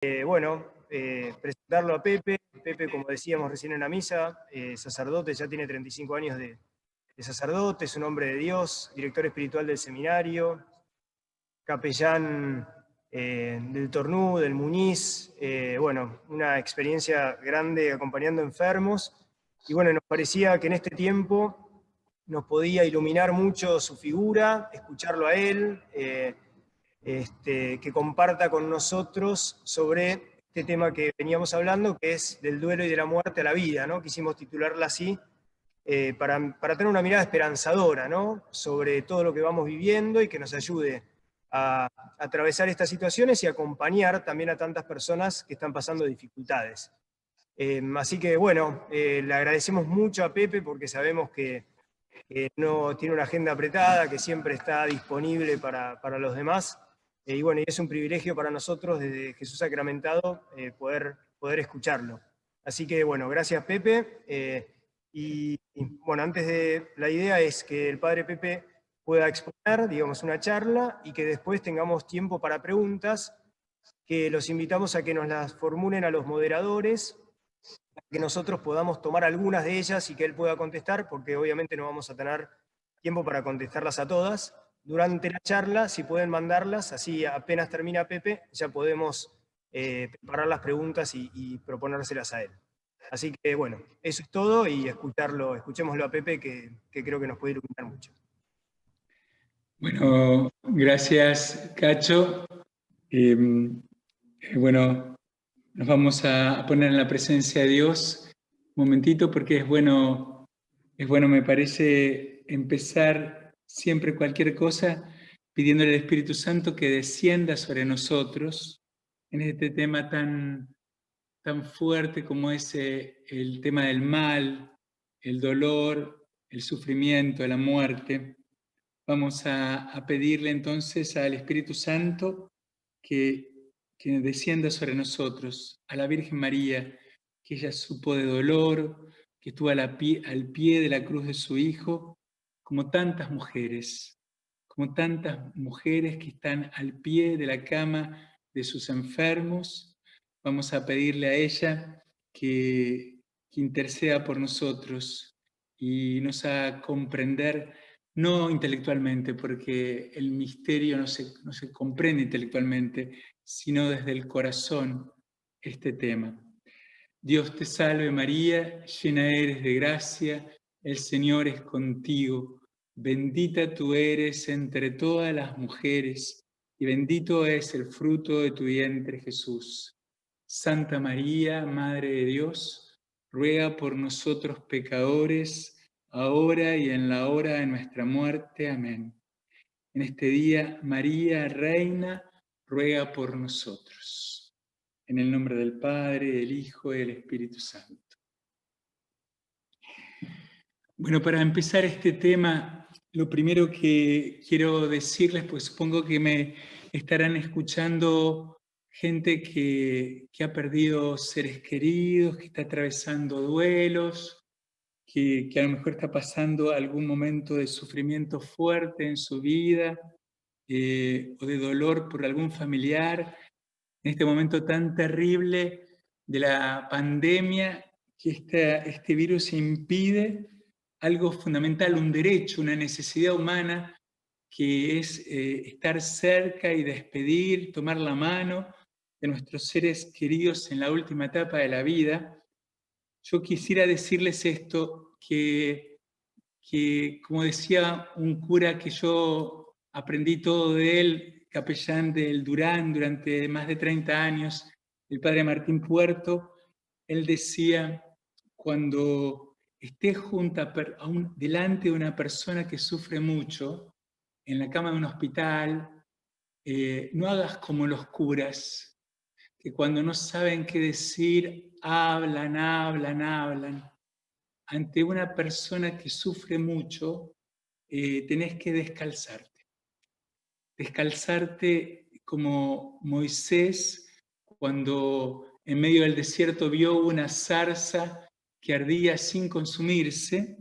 Presentarlo a Pepe. Pepe, como decíamos recién en la misa, sacerdote, ya tiene 35 años de sacerdote, es un hombre de Dios, director espiritual del seminario, capellán del Tornú, del Muñiz, una experiencia grande acompañando enfermos, y nos parecía que en este tiempo nos podía iluminar mucho su figura, escucharlo a él, que comparta con nosotros sobre este tema que veníamos hablando, que es del duelo y de la muerte a la vida, ¿no? Quisimos titularla así, para tener una mirada esperanzadora, ¿no? Sobre todo lo que vamos viviendo y que nos ayude a atravesar estas situaciones y acompañar también a tantas personas que están pasando dificultades. Así que le agradecemos mucho a Pepe porque sabemos que no tiene una agenda apretada, que siempre está disponible para los demás. Y es un privilegio para nosotros desde Jesús Sacramentado poder escucharlo. Así que gracias Pepe. Antes la idea es que el Padre Pepe pueda exponer, digamos, una charla y que después tengamos tiempo para preguntas, que los invitamos a que nos las formulen a los moderadores, que nosotros podamos tomar algunas de ellas y que él pueda contestar, porque obviamente no vamos a tener tiempo para contestarlas a todas. Durante la charla, si pueden mandarlas, así apenas termina Pepe, ya podemos preparar las preguntas y proponérselas a él. Así que eso es todo y escuchémoslo a Pepe, que creo que nos puede iluminar mucho. Bueno, gracias Cacho. Nos vamos a poner en la presencia de Dios un momentito, porque es bueno, me parece, empezar siempre cualquier cosa pidiéndole al Espíritu Santo que descienda sobre nosotros en este tema tan fuerte como es el tema del mal, el dolor, el sufrimiento, la muerte. Vamos a pedirle entonces al Espíritu Santo que descienda sobre nosotros, a la Virgen María, que ella supo de dolor, que estuvo al pie de la cruz de su Hijo, como tantas mujeres que están al pie de la cama de sus enfermos. Vamos a pedirle a ella que interceda por nosotros y nos haga comprender, no intelectualmente, porque el misterio no se comprende intelectualmente, sino desde el corazón, este tema. Dios te salve María, llena eres de gracia, el Señor es contigo, bendita tú eres entre todas las mujeres, y bendito es el fruto de tu vientre Jesús. Santa María, Madre de Dios, ruega por nosotros pecadores, ahora y en la hora de nuestra muerte. Amén. En este día, María, Reina, ruega por nosotros. En el nombre del Padre, del Hijo y del Espíritu Santo. Bueno, para empezar este tema, lo primero que quiero decirles, pues supongo que me estarán escuchando gente que ha perdido seres queridos, que está atravesando duelos, que a lo mejor está pasando algún momento de sufrimiento fuerte en su vida, o de dolor por algún familiar, en este momento tan terrible de la pandemia, que este virus impide algo fundamental, un derecho, una necesidad humana, que es estar cerca y despedir, tomar la mano de nuestros seres queridos en la última etapa de la vida. Yo quisiera decirles esto, que como decía un cura que yo aprendí todo de él, capellán del Durán durante más de 30 años, el padre Martín Puerto, él decía: cuando estés delante de una persona que sufre mucho, en la cama de un hospital, no hagas como los curas, que cuando no saben qué decir, hablan. Ante una persona que sufre mucho, tenés que descalzarte como Moisés, cuando en medio del desierto vio una zarza que ardía sin consumirse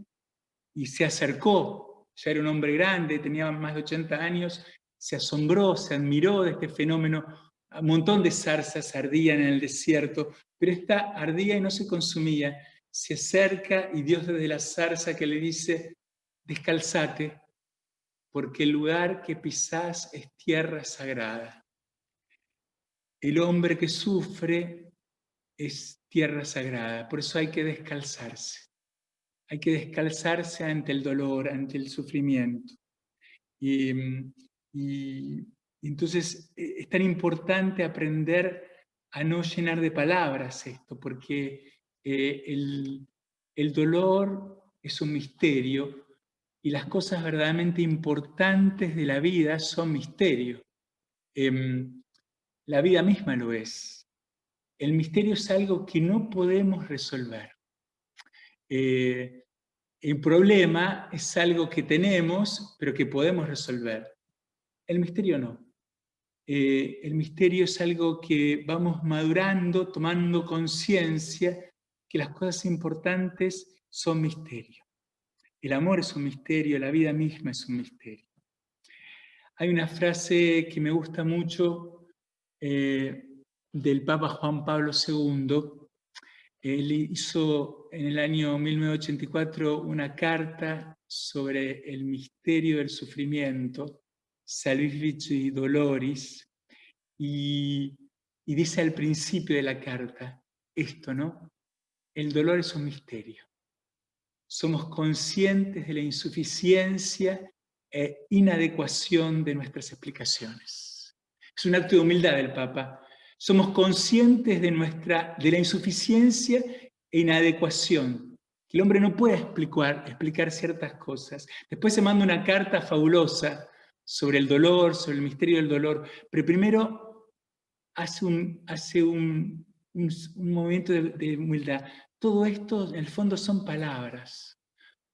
y se acercó. Ya era un hombre grande, tenía más de 80 años, se asombró, se admiró de este fenómeno Un montón de zarzas ardían en el desierto, pero esta ardía y no se consumía. Se acerca y Dios desde la zarza que le dice, descalzate, porque el lugar que pisás es tierra sagrada. El hombre que sufre es tierra sagrada, por eso hay que descalzarse. Hay que descalzarse ante el dolor, ante el sufrimiento. Y entonces es tan importante aprender a no llenar de palabras esto, porque el dolor es un misterio y las cosas verdaderamente importantes de la vida son misterios. La vida misma lo es. El misterio es algo que no podemos resolver. El problema es algo que tenemos, pero que podemos resolver. El misterio no. El misterio es algo que vamos madurando, tomando conciencia que las cosas importantes son misterios. El amor es un misterio, la vida misma es un misterio. Hay una frase que me gusta mucho del Papa Juan Pablo II. Él hizo en el año 1984 una carta sobre el misterio del sufrimiento, Salvifici Doloris, y dice al principio de la carta esto, ¿no? El dolor es un misterio. Somos conscientes de la insuficiencia e inadecuación de nuestras explicaciones. Es un acto de humildad del Papa. Somos conscientes de la insuficiencia e inadecuación. El hombre no puede explicar ciertas cosas. Después se manda una carta fabulosa sobre el dolor, sobre el misterio del dolor, pero primero hace un movimiento de humildad. Todo esto, en el fondo, son palabras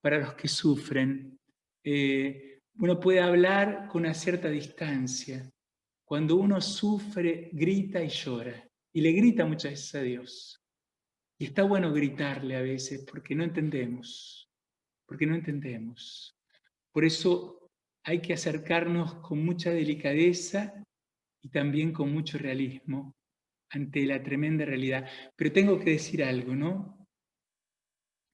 para los que sufren. Uno puede hablar con una cierta distancia. Cuando uno sufre, grita y llora. Y le grita muchas veces a Dios. Y está bueno gritarle a veces porque no entendemos. Porque no entendemos. Por eso hay que acercarnos con mucha delicadeza y también con mucho realismo ante la tremenda realidad. Pero tengo que decir algo, ¿no?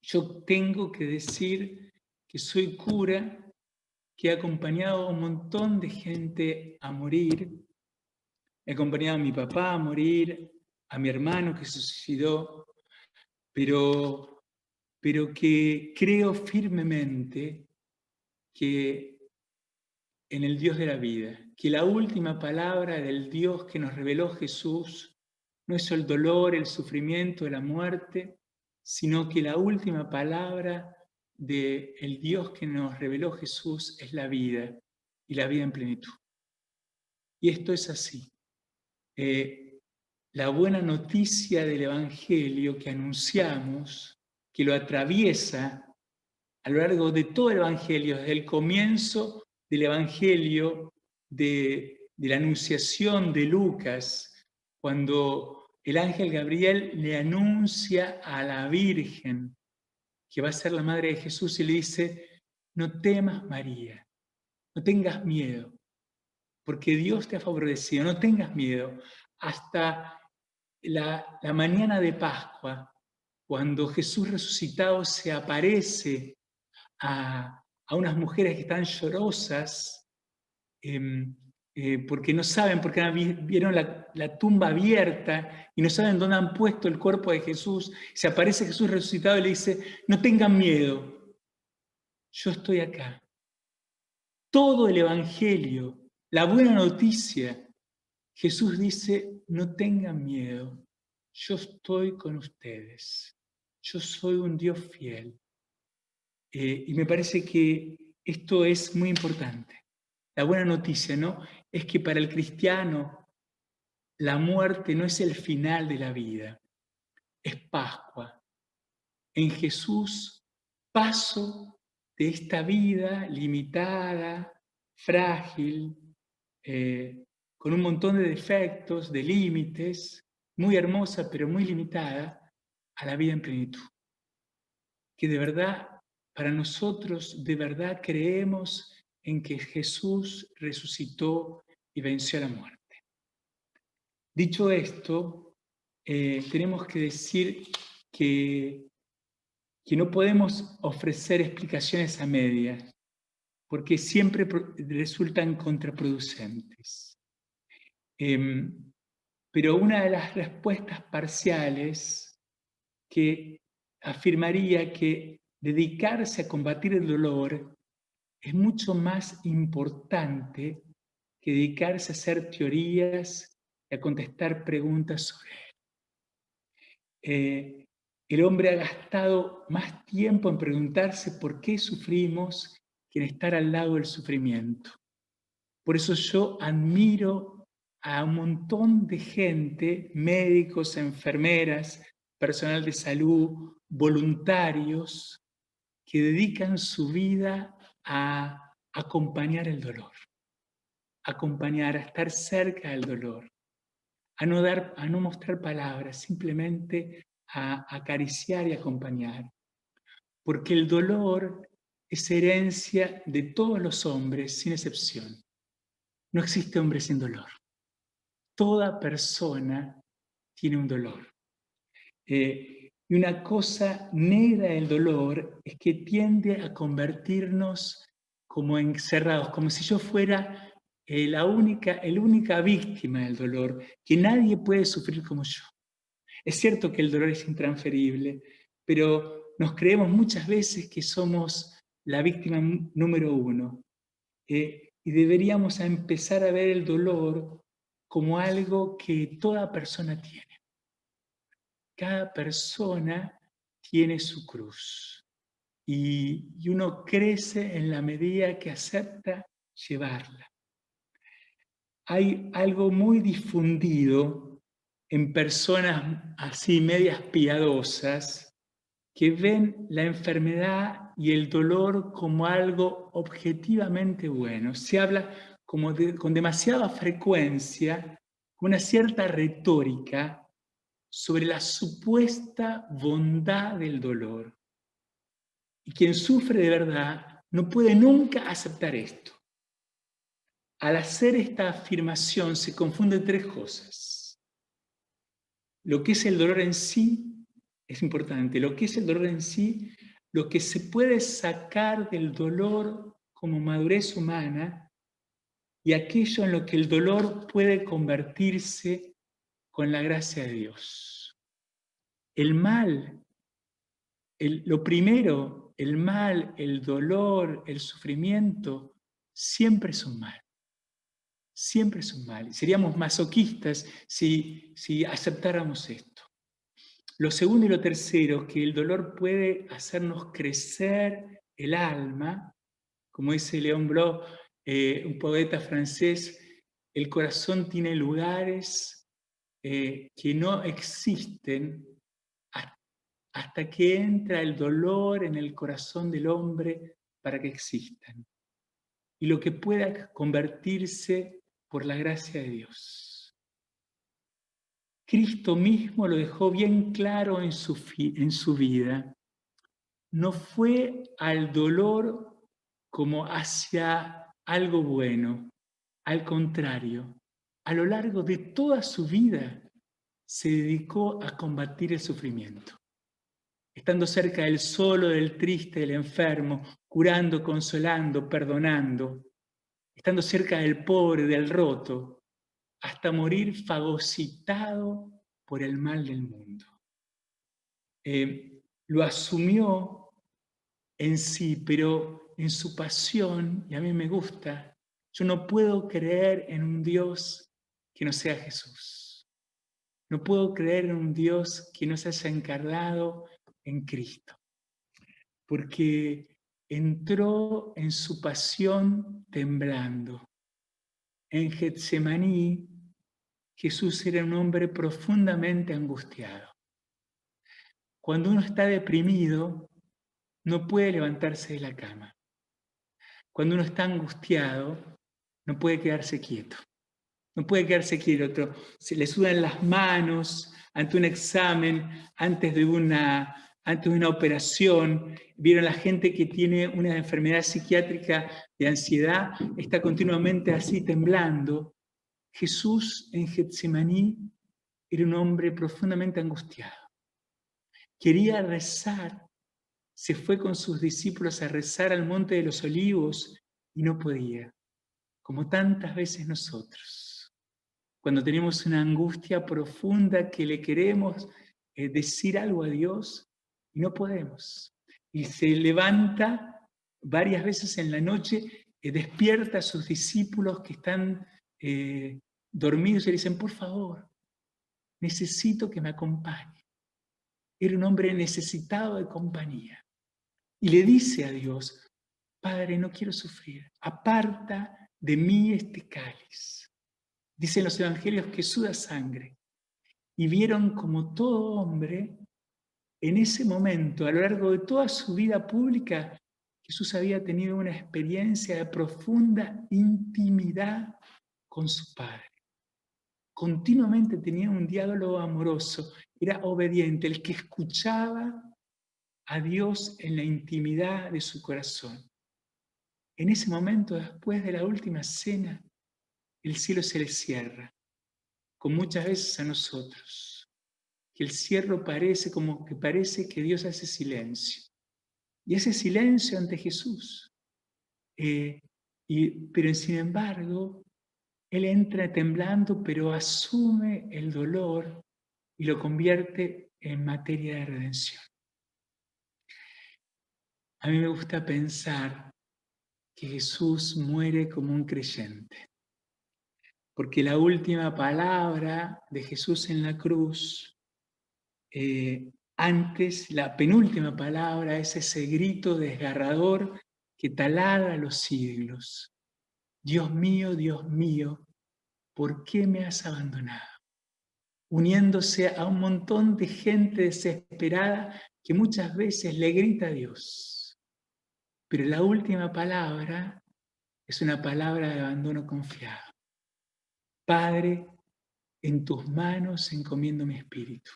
Yo tengo que decir que soy cura, que he acompañado a un montón de gente a morir. He acompañado a mi papá a morir, a mi hermano que se suicidó, pero que creo firmemente que en el Dios de la vida, que la última palabra del Dios que nos reveló Jesús no es el dolor, el sufrimiento, la muerte, sino que la última palabra del Dios que nos reveló Jesús es la vida, y la vida en plenitud. Y esto es así. La buena noticia del Evangelio que anunciamos, que lo atraviesa a lo largo de todo el Evangelio, desde el comienzo del Evangelio, de la anunciación de Lucas, cuando el ángel Gabriel le anuncia a la Virgen que va a ser la madre de Jesús y le dice, no temas María, no tengas miedo, porque Dios te ha favorecido, no tengas miedo. Hasta la mañana de Pascua, cuando Jesús resucitado se aparece a unas mujeres que están llorosas porque no saben, porque vieron la tumba abierta y no saben dónde han puesto el cuerpo de Jesús. Se aparece Jesús resucitado y le dice, no tengan miedo, yo estoy acá. Todo el Evangelio, la buena noticia, Jesús dice, no tengan miedo, yo estoy con ustedes, yo soy un Dios fiel. Y me parece que esto es muy importante. La buena noticia, ¿no? Es que para el cristiano la muerte no es el final de la vida, es Pascua. En Jesús, paso de esta vida limitada, frágil, con un montón de defectos, de límites, muy hermosa pero muy limitada, a la vida en plenitud. Que de verdad, para nosotros, de verdad creemos en que Jesús resucitó y venció a la muerte. Dicho esto, tenemos que decir que no podemos ofrecer explicaciones a medias, porque siempre resultan contraproducentes. Pero una de las respuestas parciales que afirmaría que dedicarse a combatir el dolor es mucho más importante que dedicarse a hacer teorías y a contestar preguntas sobre él. El hombre ha gastado más tiempo en preguntarse por qué sufrimos que en estar al lado del sufrimiento. Por eso yo admiro a un montón de gente, médicos, enfermeras, personal de salud, voluntarios, que dedican su vida a acompañar el dolor, a acompañar, a estar cerca del dolor, a no mostrar palabras, simplemente a acariciar y acompañar. Porque el dolor es herencia de todos los hombres, sin excepción. No existe hombre sin dolor. Toda persona tiene un dolor. Y una cosa negra del dolor es que tiende a convertirnos como encerrados, como si yo fuera la única víctima del dolor, que nadie puede sufrir como yo. Es cierto que el dolor es intransferible, pero nos creemos muchas veces que somos la víctima número uno. Y deberíamos empezar a ver el dolor como algo que toda persona tiene. Cada persona tiene su cruz y uno crece en la medida que acepta llevarla. Hay algo muy difundido en personas así medias piadosas que ven la enfermedad y el dolor como algo objetivamente bueno. Se habla con demasiada frecuencia, con una cierta retórica, sobre la supuesta bondad del dolor. Y quien sufre de verdad no puede nunca aceptar esto. Al hacer esta afirmación se confunden tres cosas. Lo que es el dolor en sí es importante. Lo que es el dolor en sí, lo que se puede sacar del dolor como madurez humana y aquello en lo que el dolor puede convertirse con la gracia de Dios. El mal, lo primero, el mal, el dolor, el sufrimiento, siempre es un mal. Siempre es un mal. Seríamos masoquistas si aceptáramos esto. Lo segundo y lo tercero, que el dolor puede hacernos crecer el alma, como dice Léon Bloch, un poeta francés, el corazón tiene lugares que no existen hasta que entra el dolor en el corazón del hombre para que existan. Y lo que pueda convertirse por la gracia de Dios. Cristo mismo lo dejó bien claro en su vida. No fue al dolor como hacia algo bueno. Al contrario, a lo largo de toda su vida se dedicó a combatir el sufrimiento. Estando cerca del solo, del triste, del enfermo, curando, consolando, perdonando. Estando cerca del pobre, del roto, hasta morir fagocitado por el mal del mundo. Lo asumió en sí, pero en su pasión, y a mí me gusta, yo no puedo creer en un Dios que no sea Jesús. No puedo creer en un Dios que no se haya encarnado en Cristo. Porque entró en su pasión temblando. En Getsemaní, Jesús era un hombre profundamente angustiado. Cuando uno está deprimido, no puede levantarse de la cama. Cuando uno está angustiado, no puede quedarse quieto. No puede quedarse quieto. Se le sudan las manos ante un examen, antes de una operación. Vieron la gente que tiene una enfermedad psiquiátrica de ansiedad, está continuamente así temblando. Jesús en Getsemaní era un hombre profundamente angustiado. Quería rezar, se fue con sus discípulos a rezar al Monte de los Olivos y no podía, como tantas veces nosotros. Cuando tenemos una angustia profunda que le queremos decir algo a Dios y no podemos. Y se levanta varias veces en la noche, despierta a sus discípulos que están dormidos y le dicen, por favor, necesito que me acompañe. Era un hombre necesitado de compañía. Y le dice a Dios, Padre, no quiero sufrir, aparta de mí este cáliz. Dicen los evangelios que suda sangre. Y vieron como todo hombre, en ese momento, a lo largo de toda su vida pública, Jesús había tenido una experiencia de profunda intimidad con su Padre. Continuamente tenía un diálogo amoroso, era obediente, el que escuchaba a Dios en la intimidad de su corazón. En ese momento, después de la última cena, el cielo se le cierra, como muchas veces a nosotros. Que el cierre parece como que parece que Dios hace silencio. Y ese silencio ante Jesús. Pero sin embargo, Él entra temblando, pero asume el dolor y lo convierte en materia de redención. A mí me gusta pensar que Jesús muere como un creyente, porque la última palabra de Jesús en la cruz, antes, la penúltima palabra es ese grito desgarrador que taladra los siglos. Dios mío, ¿por qué me has abandonado? Uniéndose a un montón de gente desesperada que muchas veces le grita a Dios. Pero la última palabra es una palabra de abandono confiado. Padre, en tus manos encomiendo mi espíritu.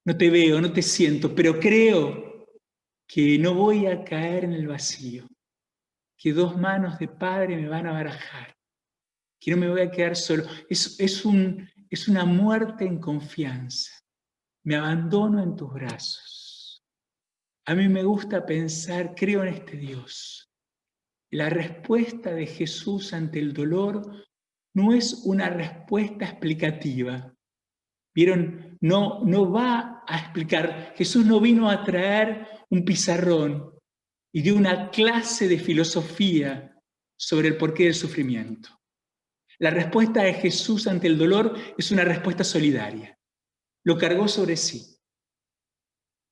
No te veo, no te siento, pero creo que no voy a caer en el vacío, que dos manos de Padre me van a barajar, que no me voy a quedar solo. Es una muerte en confianza. Me abandono en tus brazos. A mí me gusta pensar, creo en este Dios. La respuesta de Jesús ante el dolor no es una respuesta explicativa. ¿Vieron? No va a explicar. Jesús no vino a traer un pizarrón y dio una clase de filosofía sobre el porqué del sufrimiento. La respuesta de Jesús ante el dolor es una respuesta solidaria. Lo cargó sobre sí.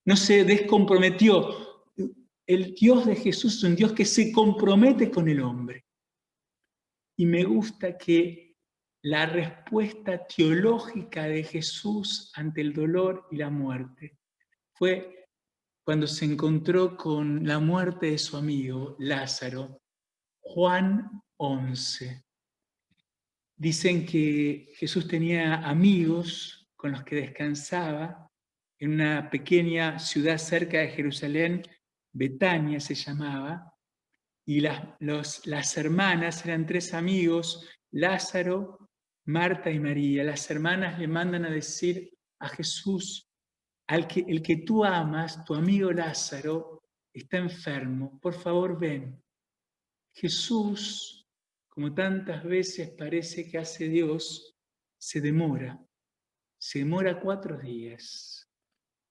No se descomprometió. El Dios de Jesús es un Dios que se compromete con el hombre. Y me gusta que la respuesta teológica de Jesús ante el dolor y la muerte fue cuando se encontró con la muerte de su amigo Lázaro, Juan 11. Dicen que Jesús tenía amigos con los que descansaba en una pequeña ciudad cerca de Jerusalén, Betania se llamaba, y las hermanas eran tres amigos, Lázaro, Marta y María. Las hermanas le mandan a decir a Jesús, el que tú amas, tu amigo Lázaro, está enfermo, por favor ven. Jesús, como tantas veces parece que hace Dios, se demora 4 días.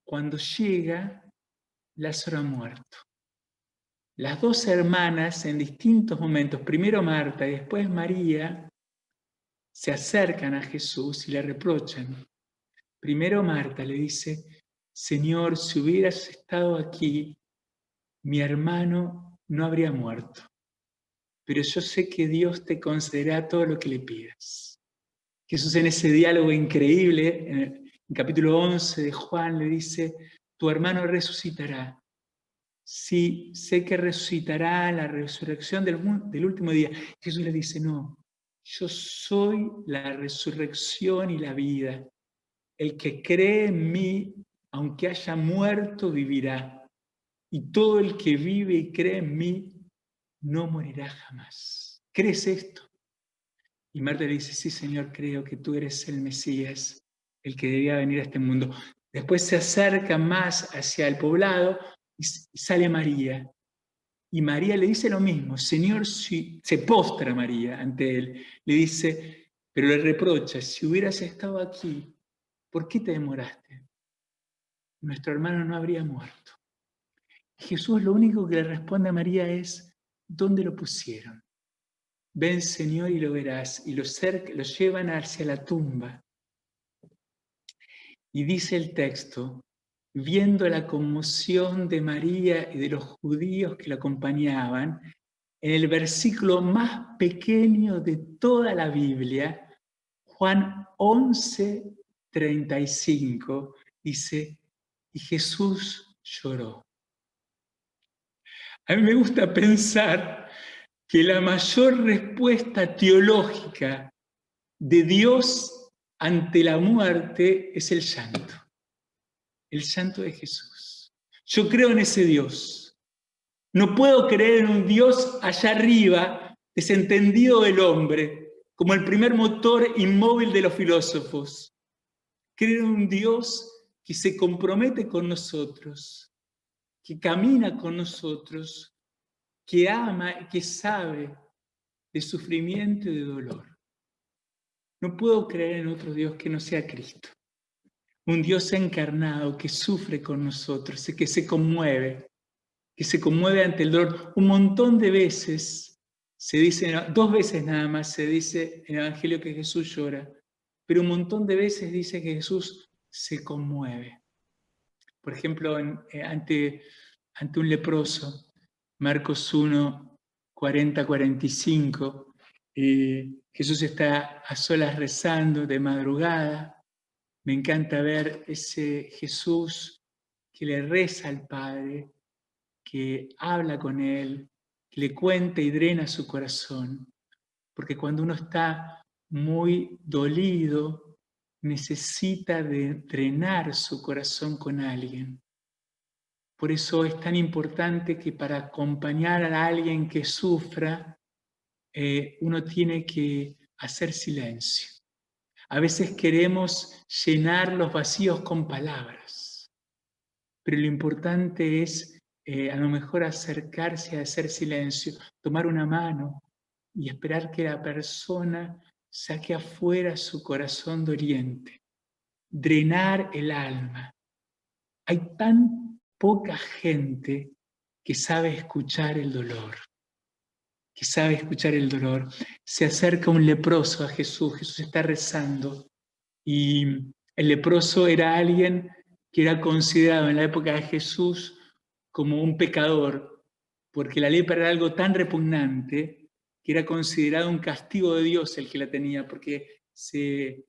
Cuando llega, Lázaro ha muerto. Las dos hermanas en distintos momentos, primero Marta y después María, se acercan a Jesús y le reprochan. Primero Marta le dice, Señor, si hubieras estado aquí, mi hermano no habría muerto. Pero yo sé que Dios te concederá todo lo que le pidas. Jesús en ese diálogo increíble, en el capítulo 11 de Juan, le dice, tu hermano resucitará. Sí, sé que resucitará la resurrección del último día. Jesús le dice, no, yo soy la resurrección y la vida. El que cree en mí, aunque haya muerto, vivirá. Y todo el que vive y cree en mí, no morirá jamás. ¿Crees esto? Y Marta le dice, sí, Señor, creo que tú eres el Mesías, el que debía venir a este mundo. Después se acerca más hacia el poblado y sale María. Y María le dice lo mismo, Señor, se postra María ante él. Le dice, pero le reprocha, si hubieras estado aquí, ¿por qué te demoraste? Nuestro hermano no habría muerto. Jesús lo único que le responde a María es, ¿dónde lo pusieron? Ven, Señor, y lo verás. Y lo llevan hacia la tumba. Y dice el texto, viendo la conmoción de María y de los judíos que la acompañaban, en el versículo más pequeño de toda la Biblia, Juan 11:35, dice, y Jesús lloró. A mí me gusta pensar que la mayor respuesta teológica de Dios ante la muerte es el llanto de Jesús. Yo creo en ese Dios. No puedo creer en un Dios allá arriba, desentendido del hombre, como el primer motor inmóvil de los filósofos. Creo en un Dios que se compromete con nosotros, que camina con nosotros, que ama y que sabe de sufrimiento y de dolor. No puedo creer en otro Dios que no sea Cristo. Un Dios encarnado que sufre con nosotros y que se conmueve ante el dolor. Un montón de veces se dice, 2 veces nada más se dice en el Evangelio que Jesús llora, pero un montón de veces dice que Jesús se conmueve. Por ejemplo, ante un leproso, Marcos 1, 40-45, Jesús está a solas rezando de madrugada. Me encanta ver ese Jesús que le reza al Padre, que habla con él, que le cuenta y drena su corazón. Porque cuando uno está muy dolido, necesita de drenar su corazón con alguien. Por eso es tan importante que para acompañar a alguien que sufra, uno tiene que hacer silencio. A veces queremos llenar los vacíos con palabras, pero lo importante es a lo mejor acercarse a hacer silencio, tomar una mano y esperar que la persona saque afuera su corazón doliente, drenar el alma. Hay tan poca gente que sabe escuchar el dolor, Se acerca un leproso a Jesús, Jesús está rezando, y el leproso era alguien que era considerado en la época de Jesús como un pecador, porque la lepra era algo tan repugnante que era considerado un castigo de Dios el que la tenía, porque se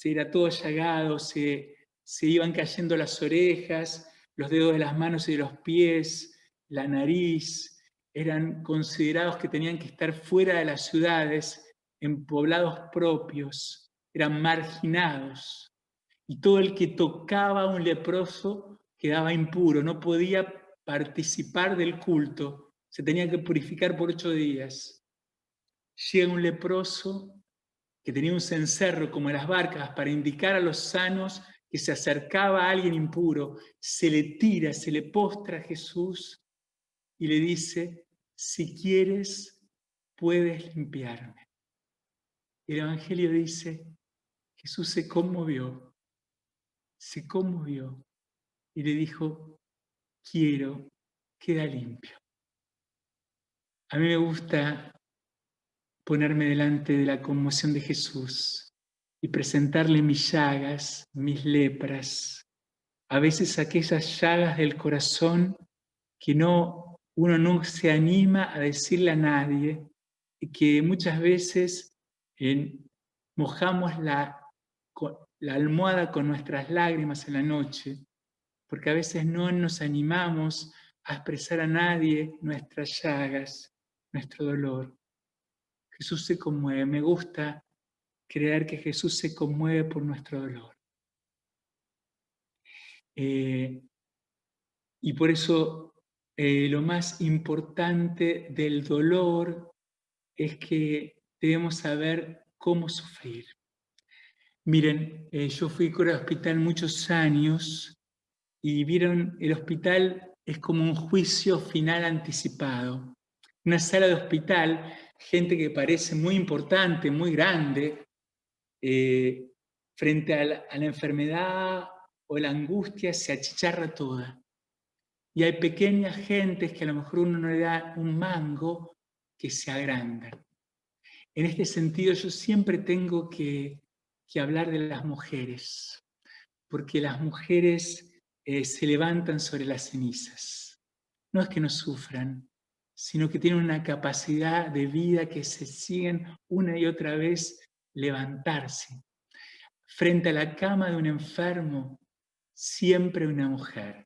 era todo llagado, se iban cayendo las orejas, los dedos de las manos y de los pies, la nariz, eran considerados que tenían que estar fuera de las ciudades, en poblados propios, eran marginados. Y todo el que tocaba a un leproso quedaba impuro, no podía participar del culto, se tenía que purificar por 8 días. Llega un leproso que tenía un cencerro como en las barcas para indicar a los sanos que se acercaba a alguien impuro, se le tira, se le postra a Jesús y le dice, si quieres, puedes limpiarme. El Evangelio dice, Jesús se conmovió y le dijo, quiero, queda limpio. A mí me gusta ponerme delante de la conmoción de Jesús y presentarle mis llagas, mis lepras, a veces aquellas llagas del corazón que uno no se anima a decirle a nadie y que muchas veces mojamos la almohada con nuestras lágrimas en la noche, porque a veces no nos animamos a expresar a nadie nuestras llagas, nuestro dolor. Jesús se conmueve. Me gusta creer que Jesús se conmueve por nuestro dolor. Y por eso lo más importante del dolor es que debemos saber cómo sufrir. Miren, yo fui cura de hospital muchos años y vieron, el hospital es como un juicio final anticipado. Una sala de hospital, gente que parece muy importante, muy grande, frente a la enfermedad o la angustia se achicharra toda. Y hay pequeñas gentes que a lo mejor uno no le da un mango, que se agrandan. En este sentido yo siempre tengo que hablar de las mujeres, porque las mujeres se levantan sobre las cenizas. No es que no sufran, sino que tienen una capacidad de vida que se siguen una y otra vez levantarse. Frente a la cama de un enfermo, siempre una mujer.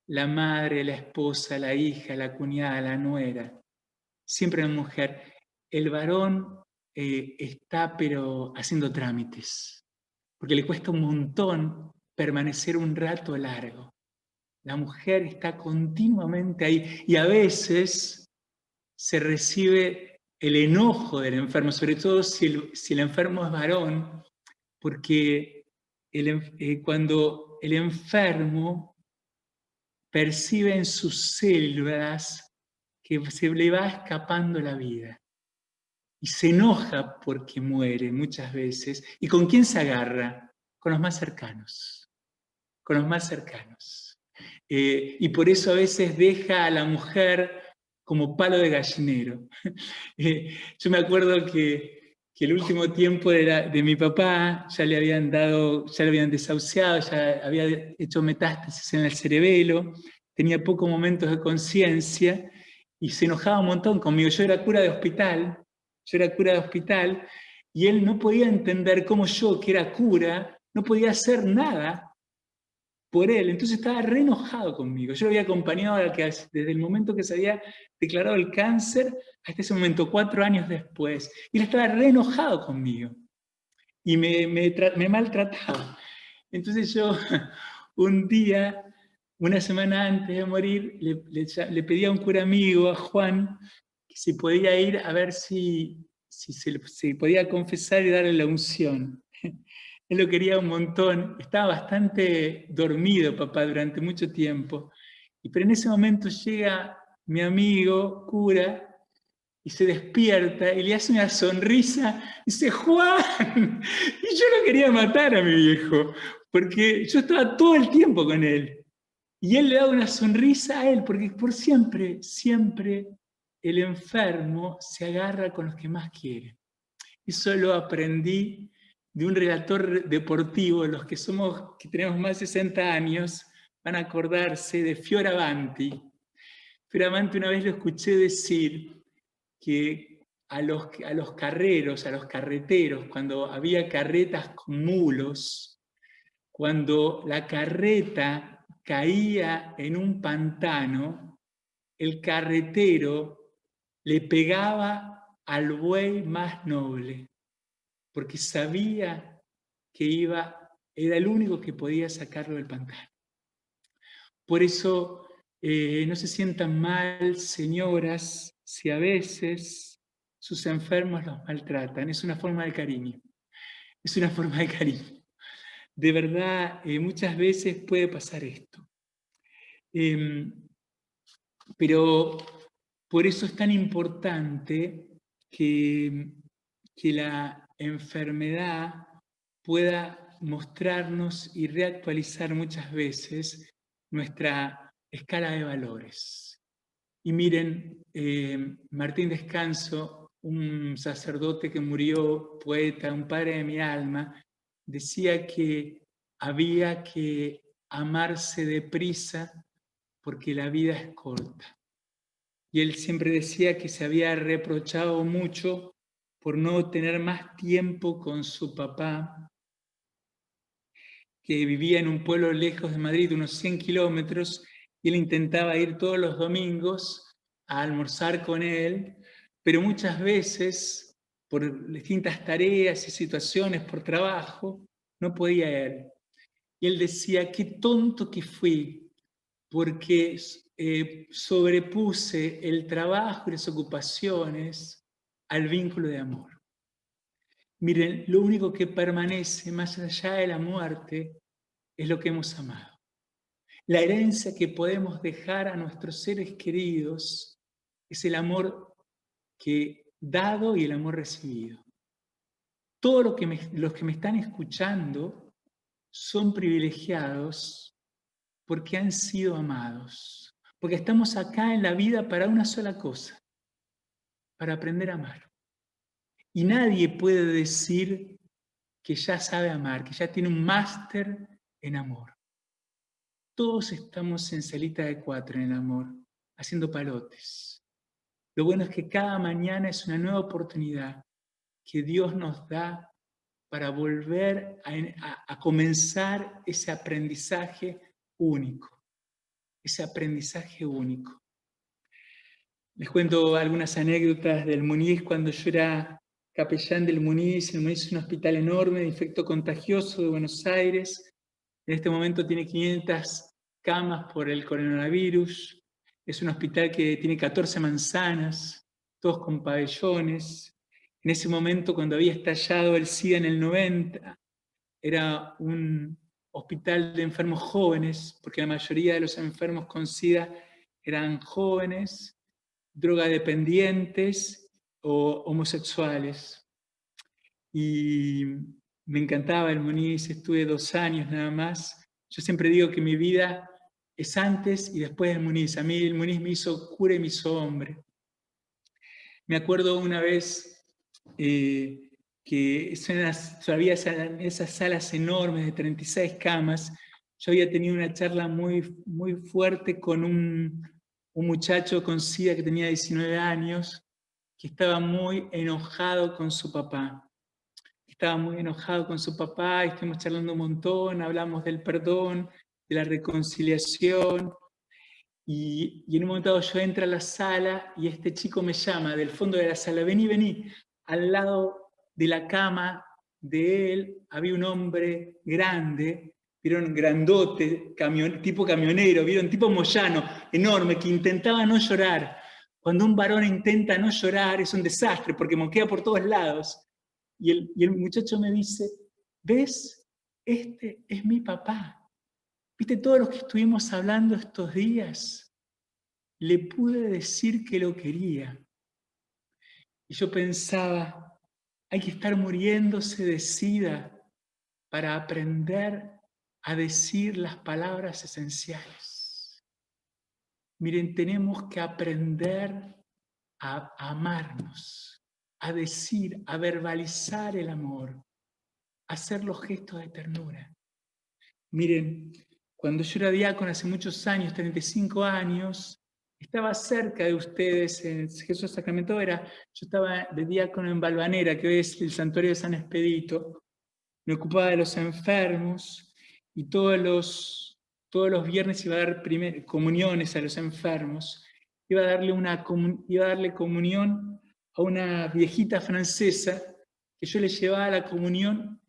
La madre, la esposa, la hija, la cuñada, la nuera. Siempre una mujer. El varón está pero haciendo trámites, porque le cuesta un montón permanecer un rato largo. La mujer está continuamente ahí y a veces se recibe el enojo del enfermo, sobre todo si el enfermo es varón, porque cuando el enfermo percibe en sus células que se le va escapando la vida y se enoja porque muere muchas veces. ¿Y con quién se agarra? Con los más cercanos, con los más cercanos. Y por eso a veces deja a la mujer como palo de gallinero. Yo me acuerdo que el último tiempo de mi papá ya le habían desahuciado, ya había hecho metástasis en el cerebelo, tenía pocos momentos de conciencia y se enojaba un montón conmigo. Yo era cura de hospital, y él no podía entender cómo yo, que era cura, no podía hacer nada por él, entonces estaba re enojado conmigo. Yo lo había acompañado desde el momento que se había declarado el cáncer hasta ese momento, 4 años después, y él estaba re enojado conmigo y me maltrataba. Entonces yo un día, una semana antes de morir, le pedí a un cura amigo, a Juan, que si podía ir a ver si se podía confesar y darle la unción. Él lo quería un montón, estaba bastante dormido papá durante mucho tiempo, pero en ese momento llega mi amigo, cura, y se despierta y le hace una sonrisa, y dice, ¡Juan! Y yo no quería matar a mi viejo, porque yo estaba todo el tiempo con él. Y él le da una sonrisa a él, porque por siempre, siempre el enfermo se agarra con los que más quiere. Eso lo aprendí de un relator deportivo. Los que tenemos más de 60 años van a acordarse de Fioravanti. Fioravanti una vez lo escuché decir que a los carreros, a los carreteros, cuando había carretas con mulos, cuando la carreta caía en un pantano, el carretero le pegaba al buey más noble, porque sabía que era el único que podía sacarlo del pantano. Por eso no se sientan mal, señoras, si a veces sus enfermos los maltratan. Es una forma de cariño. Es una forma de cariño. De verdad, muchas veces puede pasar esto. Pero por eso es tan importante que la enfermedad pueda mostrarnos y reactualizar muchas veces nuestra escala de valores. Y miren, Martín Descanso, un sacerdote que murió, poeta, un padre de mi alma, decía que había que amarse deprisa porque la vida es corta. Y él siempre decía que se había reprochado mucho por no tener más tiempo con su papá, que vivía en un pueblo lejos de Madrid, unos 100 kilómetros, y él intentaba ir todos los domingos a almorzar con él, pero muchas veces, por distintas tareas y situaciones, por trabajo, no podía ir. Y él decía, qué tonto que fui, porque sobrepuse el trabajo y las ocupaciones al vínculo de amor. Miren, lo único que permanece más allá de la muerte es lo que hemos amado. La herencia que podemos dejar a nuestros seres queridos es el amor que dado y el amor recibido. Todos los que me están escuchando son privilegiados porque han sido amados, porque estamos acá en la vida para una sola cosa, para aprender a amar. Y nadie puede decir que ya sabe amar, que ya tiene un máster en amor. Todos estamos en salita de 4 en el amor, haciendo palotes. Lo bueno es que cada mañana es una nueva oportunidad que Dios nos da para volver a comenzar ese aprendizaje único. Ese aprendizaje único. Les cuento algunas anécdotas del Muniz cuando yo era capellán del Muniz. El Muniz es un hospital enorme de infecto contagioso de Buenos Aires. En este momento tiene 500 camas por el coronavirus. Es un hospital que tiene 14 manzanas, todos con pabellones. En ese momento, cuando había estallado el SIDA en el 90, era un hospital de enfermos jóvenes, porque la mayoría de los enfermos con SIDA eran jóvenes, drogadependientes o homosexuales. Y me encantaba el Muniz, estuve 2 años nada más. Yo siempre digo que mi vida es antes y después del Muniz. A mí el Muniz me hizo cura y me hizo hombre. Me acuerdo una vez que todavía esas salas enormes de 36 camas, yo había tenido una charla muy, muy fuerte con un muchacho con SIDA que tenía 19 años, que estaba muy enojado con su papá. Estaba muy enojado con su papá, y estuvimos charlando un montón, hablamos del perdón, de la reconciliación, y en un momento yo entro a la sala y este chico me llama del fondo de la sala, vení, vení. Al lado de la cama de él había un hombre grande, vieron, grandote, tipo camionero, vieron, tipo Moyano, enorme, que intentaba no llorar. Cuando un varón intenta no llorar es un desastre porque moquea por todos lados. Y el muchacho me dice, ¿ves? Este es mi papá. ¿Viste todos los que estuvimos hablando estos días? Le pude decir que lo quería. Y yo pensaba, hay que estar muriéndose de SIDA para aprender a decir las palabras esenciales. Miren, tenemos que aprender a amarnos, a decir, a verbalizar el amor, a hacer los gestos de ternura. Miren, cuando yo era diácono hace muchos años, 35 años, estaba cerca de ustedes en Jesús Sacramento. Yo estaba de diácono en Valvanera, que hoy es el santuario de San Expedito. Me ocupaba de los enfermos y todos los viernes iba a dar comuniones a los enfermos. Iba a darle comunión a una viejita francesa que yo le llevaba la comunión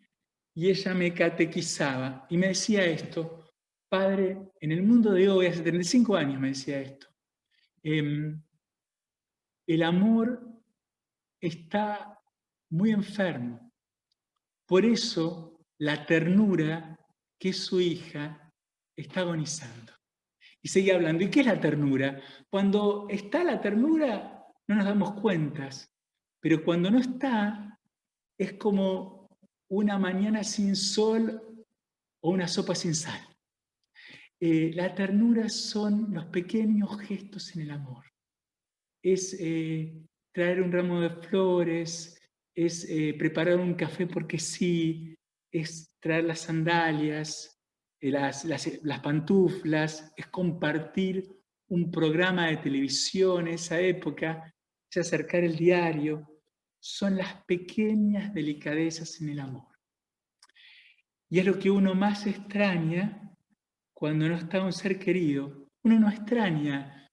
y ella me catequizaba y me decía esto: Padre, en el mundo de hoy, hace 35 años me decía esto, el amor está muy enfermo. Por eso la ternura, que es su hija, está agonizando. Y seguía hablando. ¿Y qué es la ternura? Cuando está la ternura no nos damos cuentas, pero cuando no está es como una mañana sin sol o una sopa sin sal. La ternura son los pequeños gestos en el amor. Es traer un ramo de flores, es preparar un café porque sí, es traer las sandalias, las pantuflas, es compartir un programa de televisión en esa época, es acercar el diario. Son las pequeñas delicadezas en el amor. Y es lo que uno más extraña cuando no está un ser querido. Uno no extraña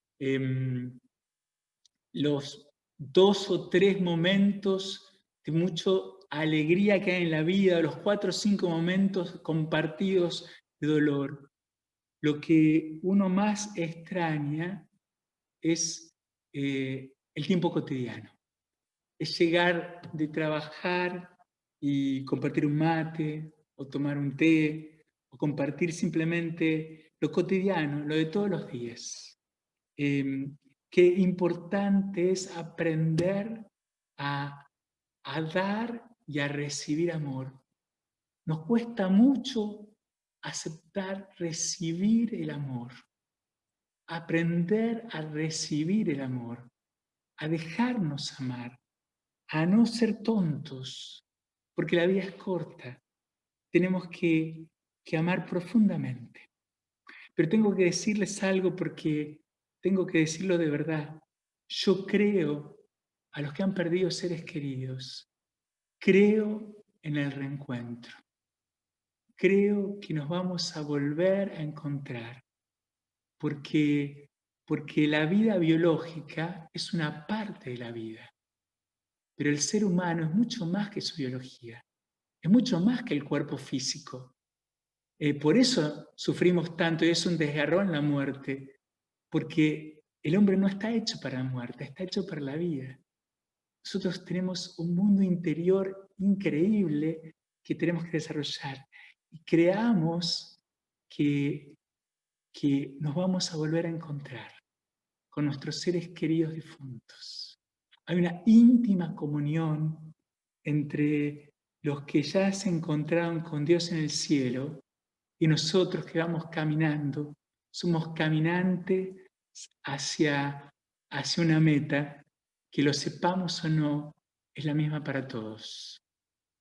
los 2 o 3 momentos de mucha alegría que hay en la vida, los 4 o 5 momentos compartidos de dolor. Lo que uno más extraña es el tiempo cotidiano. Es llegar de trabajar y compartir un mate, o tomar un té, o compartir simplemente lo cotidiano, lo de todos los días. Qué importante es aprender a dar y a recibir amor. Nos cuesta mucho aceptar, recibir el amor, aprender a recibir el amor, a dejarnos amar, a no ser tontos, porque la vida es corta. Tenemos que amar profundamente. Pero tengo que decirles algo porque tengo que decirlo de verdad. Yo creo a los que han perdido seres queridos. Creo en el reencuentro. Creo que nos vamos a volver a encontrar. Porque la vida biológica es una parte de la vida. Pero el ser humano es mucho más que su biología. Es mucho más que el cuerpo físico. Por eso sufrimos tanto y es un desgarrón la muerte, porque el hombre no está hecho para la muerte, está hecho para la vida. Nosotros tenemos un mundo interior increíble que tenemos que desarrollar y creamos que nos vamos a volver a encontrar con nuestros seres queridos difuntos. Hay una íntima comunión entre los que ya se encontraron con Dios en el cielo y nosotros que vamos caminando, somos caminantes hacia una meta que, lo sepamos o no, es la misma para todos.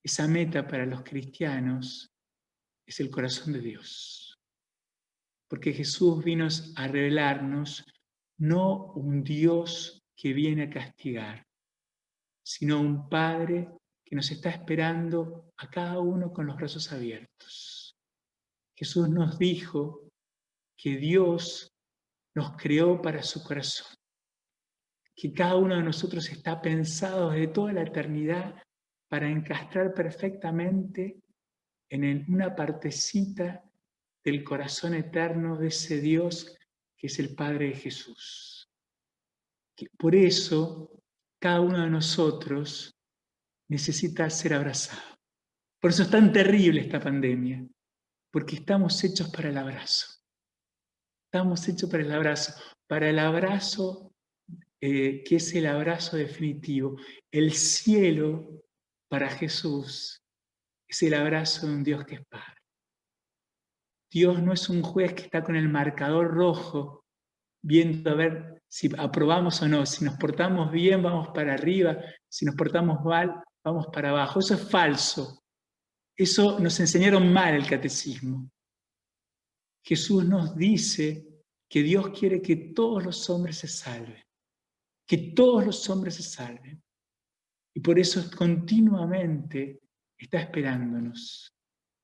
Esa meta para los cristianos es el corazón de Dios. Porque Jesús vino a revelarnos no un Dios que viene a castigar, sino un Padre que nos está esperando a cada uno con los brazos abiertos. Jesús nos dijo que Dios nos creó para su corazón, que cada uno de nosotros está pensado desde toda la eternidad para encastrar perfectamente en una partecita del corazón eterno de ese Dios que es el Padre de Jesús. Por eso, cada uno de nosotros necesita ser abrazado. Por eso es tan terrible esta pandemia, porque estamos hechos para el abrazo. Estamos hechos para el abrazo que es el abrazo definitivo. El cielo para Jesús es el abrazo de un Dios que es Padre. Dios no es un juez que está con el marcador rojo viendo a ver si aprobamos o no. Si nos portamos bien, vamos para arriba. Si nos portamos mal, vamos para abajo. Eso es falso. Eso nos enseñaron mal el catecismo. Jesús nos dice que Dios quiere que todos los hombres se salven. Que todos los hombres se salven. Y por eso continuamente está esperándonos.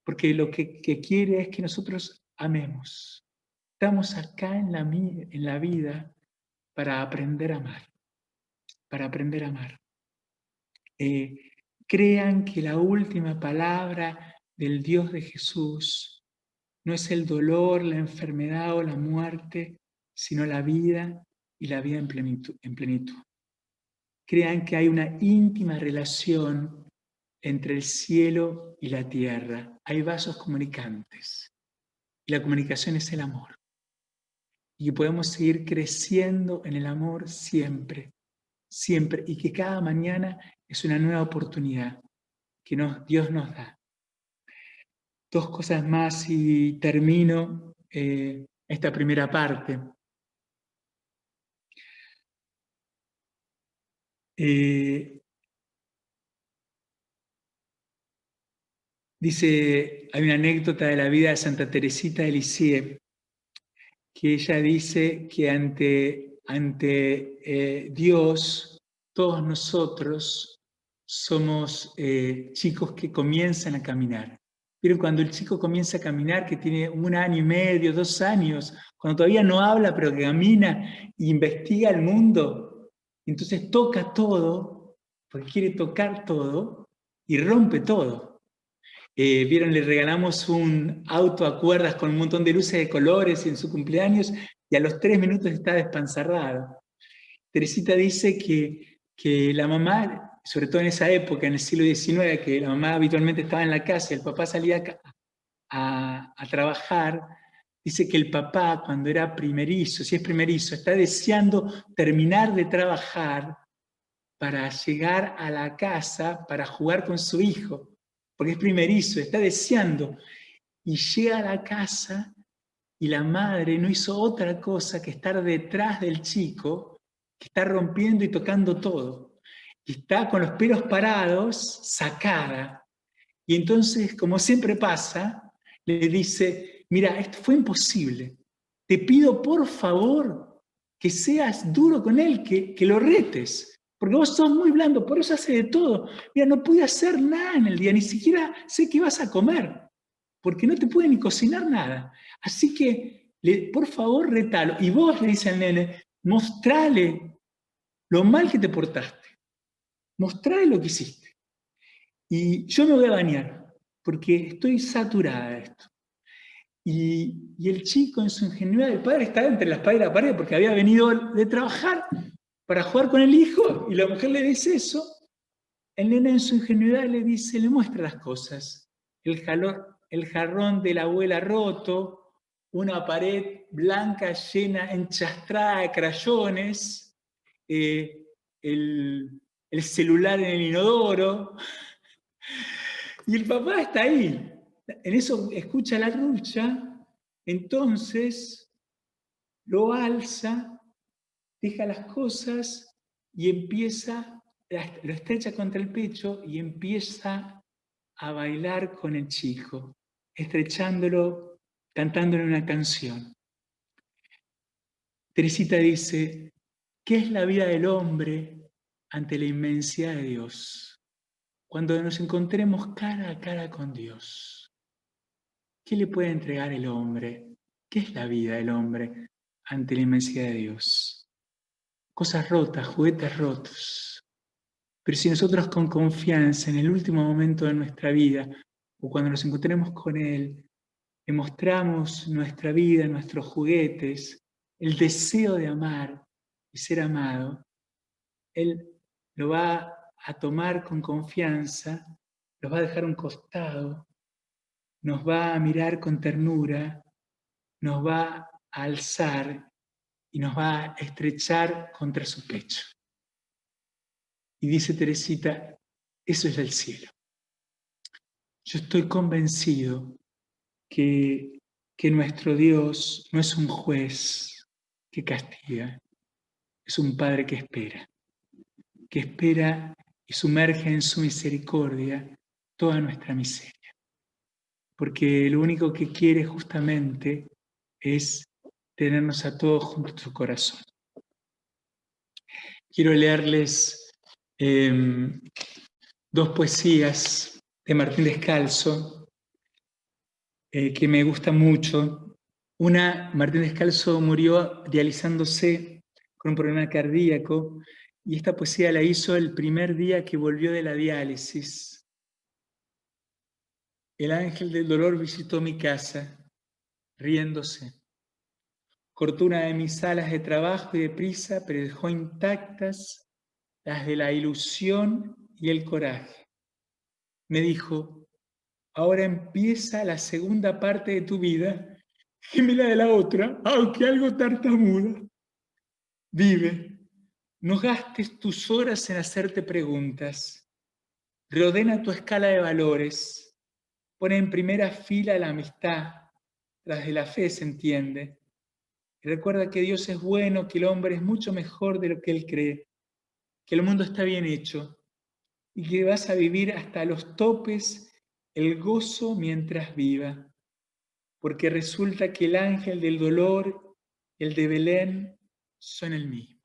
Porque lo que quiere es que nosotros amemos. Estamos acá en la vida para aprender a amar. Para aprender a amar. Crean que la última palabra del Dios de Jesús no es el dolor, la enfermedad o la muerte, sino la vida y la vida en plenitud. Crean que hay una íntima relación entre el cielo y la tierra. Hay vasos comunicantes. Y la comunicación es el amor. Y podemos seguir creciendo en el amor siempre, siempre. Y que cada mañana es una nueva oportunidad que Dios nos da. Dos cosas más y termino esta primera parte. Dice, hay una anécdota de la vida de Santa Teresita de Lisieux, que ella dice que ante Dios, todos nosotros somos chicos que comienzan a caminar. Pero cuando el chico comienza a caminar, que tiene 1 año y medio, 2 años, cuando todavía no habla, pero que camina e investiga el mundo, entonces toca todo, porque quiere tocar todo, y rompe todo. Vieron, le regalamos un auto a cuerdas con un montón de luces de colores en su cumpleaños, y a los 3 minutos está despanzarrado. Teresita dice que la mamá sobre todo en esa época, en el siglo XIX, que la mamá habitualmente estaba en la casa y el papá salía a trabajar, dice que el papá, cuando era primerizo, si es primerizo, está deseando terminar de trabajar para llegar a la casa, para jugar con su hijo, porque es primerizo, está deseando, y llega a la casa y la madre no hizo otra cosa que estar detrás del chico, que está rompiendo y tocando todo, y está con los pelos parados, sacada. Y entonces, como siempre pasa, le dice, mira, esto fue imposible, te pido por favor que seas duro con él, que lo retes, porque vos sos muy blando, por eso hace de todo. Mira, no pude hacer nada en el día, ni siquiera sé qué vas a comer, porque no te puede ni cocinar nada. Así que, por favor, retalo. Y vos, le dice al nene, mostrale lo mal que te portaste, mostrale lo que hiciste. Y yo me voy a bañar, porque estoy saturada de esto. Y el chico, en su ingenuidad, el padre estaba entre la espada y la pared, porque había venido de trabajar para jugar con el hijo, y la mujer le dice eso. El nene, en su ingenuidad, le dice, le muestra las cosas. El jarrón de la abuela roto, una pared blanca llena, enchastrada de crayones, el celular en el inodoro. Y el papá está ahí. En eso escucha la lucha, entonces lo alza, deja las cosas y empieza, lo estrecha contra el pecho y empieza a bailar con el chico, estrechándolo, cantándole una canción. Teresita dice, ¿qué es la vida del hombre ante la inmensidad de Dios? Cuando nos encontremos cara a cara con Dios, ¿qué le puede entregar el hombre? ¿Qué es la vida del hombre ante la inmensidad de Dios? Cosas rotas, juguetes rotos. Pero si nosotros con confianza en el último momento de nuestra vida, o cuando nos encontremos con Él, le mostramos nuestra vida, nuestros juguetes, el deseo de amar y ser amado, Él lo va a tomar con confianza, los va a dejar a un costado, nos va a mirar con ternura, nos va a alzar y nos va a estrechar contra su pecho. Y dice Teresita, eso es el cielo. Yo estoy convencido que nuestro Dios no es un juez que castiga, es un Padre que espera y sumerge en su misericordia toda nuestra miseria. Porque lo único que quiere justamente es tenernos a todos junto a su corazón. Quiero leerles dos poesías de Martín Descalzo que me gustan mucho. Una, Martín Descalzo murió dializándose con un problema cardíaco y esta poesía la hizo el primer día que volvió de la diálisis. El ángel del dolor visitó mi casa, riéndose. Cortó una de mis alas de trabajo y de prisa, pero dejó intactas las de la ilusión y el coraje. Me dijo, ahora empieza la segunda parte de tu vida, gemela de la otra, aunque algo tartamuda. Vive, no gastes tus horas en hacerte preguntas. Reordena tu escala de valores. Pone en primera fila la amistad, tras de la fe se entiende. Y recuerda que Dios es bueno, que el hombre es mucho mejor de lo que él cree, que el mundo está bien hecho y que vas a vivir hasta los topes el gozo mientras viva. Porque resulta que el ángel del dolor, el de Belén, son el mismo.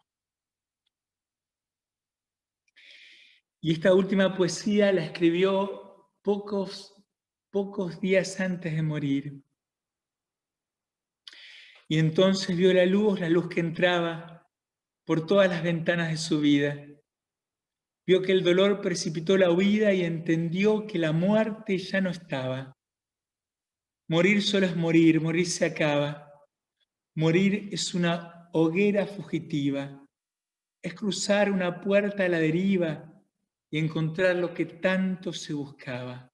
Y esta última poesía la escribió pocos días antes de morir. Y entonces vio la luz que entraba por todas las ventanas de su vida. Vio que el dolor precipitó la huida y entendió que la muerte ya no estaba. Morir solo es morir, morir se acaba. Morir es una hoguera fugitiva, es cruzar una puerta a la deriva y encontrar lo que tanto se buscaba.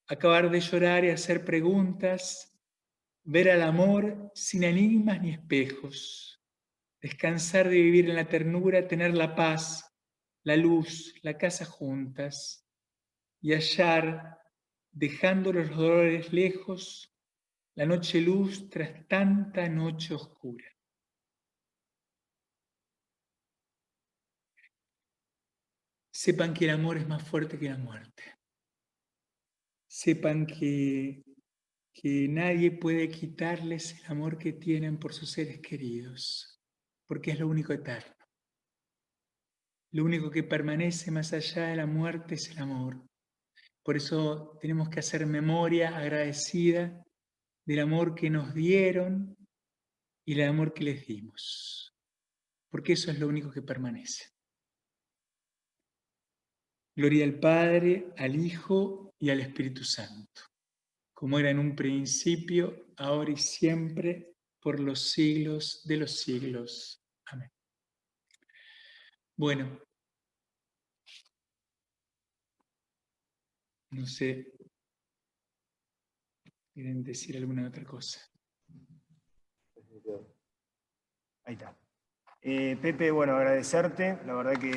Acabar de llorar y hacer preguntas, ver al amor sin enigmas ni espejos, descansar de vivir en la ternura, tener la paz, la luz, la casa juntas, y hallar, dejando los dolores lejos, la noche luz tras tanta noche oscura. Sepan que el amor es más fuerte que la muerte. Sepan que nadie puede quitarles el amor que tienen por sus seres queridos, porque es lo único eterno. Lo único que permanece más allá de la muerte es el amor. Por eso tenemos que hacer memoria agradecida del amor que nos dieron y del amor que les dimos, porque eso es lo único que permanece. Gloria al Padre, al Hijo y al Espíritu Santo, como era en un principio, ahora y siempre, por los siglos de los siglos. Amén. Bueno, no sé, ¿quieren decir alguna otra cosa? Ahí está. Pepe, bueno, agradecerte. La verdad que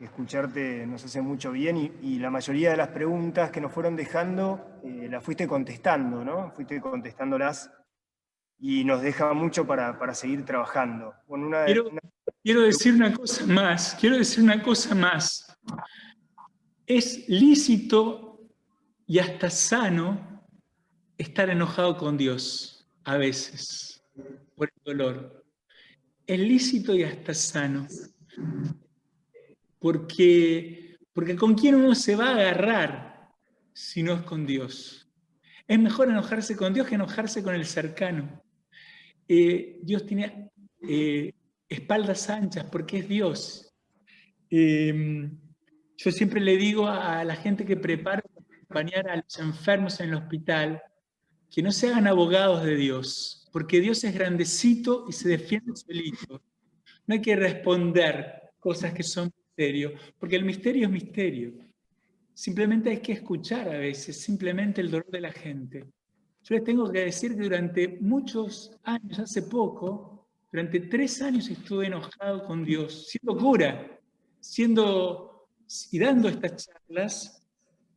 escucharte nos hace mucho bien y la mayoría de las preguntas que nos fueron dejando las fuiste contestando, ¿no? Fuiste contestándolas y nos deja mucho para seguir trabajando. Bueno, quiero decir una cosa más. Es lícito y hasta sano estar enojado con Dios a veces por el dolor. Es lícito y hasta sano. Porque ¿con quién uno se va a agarrar si no es con Dios? Es mejor enojarse con Dios que enojarse con el cercano. Dios tiene espaldas anchas porque es Dios. Yo siempre le digo a la gente que prepara para acompañar a los enfermos en el hospital que no se hagan abogados de Dios, porque Dios es grandecito y se defiende solito. No hay que responder cosas que son misterio, porque el misterio es misterio. Simplemente hay que escuchar a veces, simplemente el dolor de la gente. Yo les tengo que decir que durante muchos años, hace poco, durante 3 años estuve enojado con Dios, siendo cura, y dando estas charlas,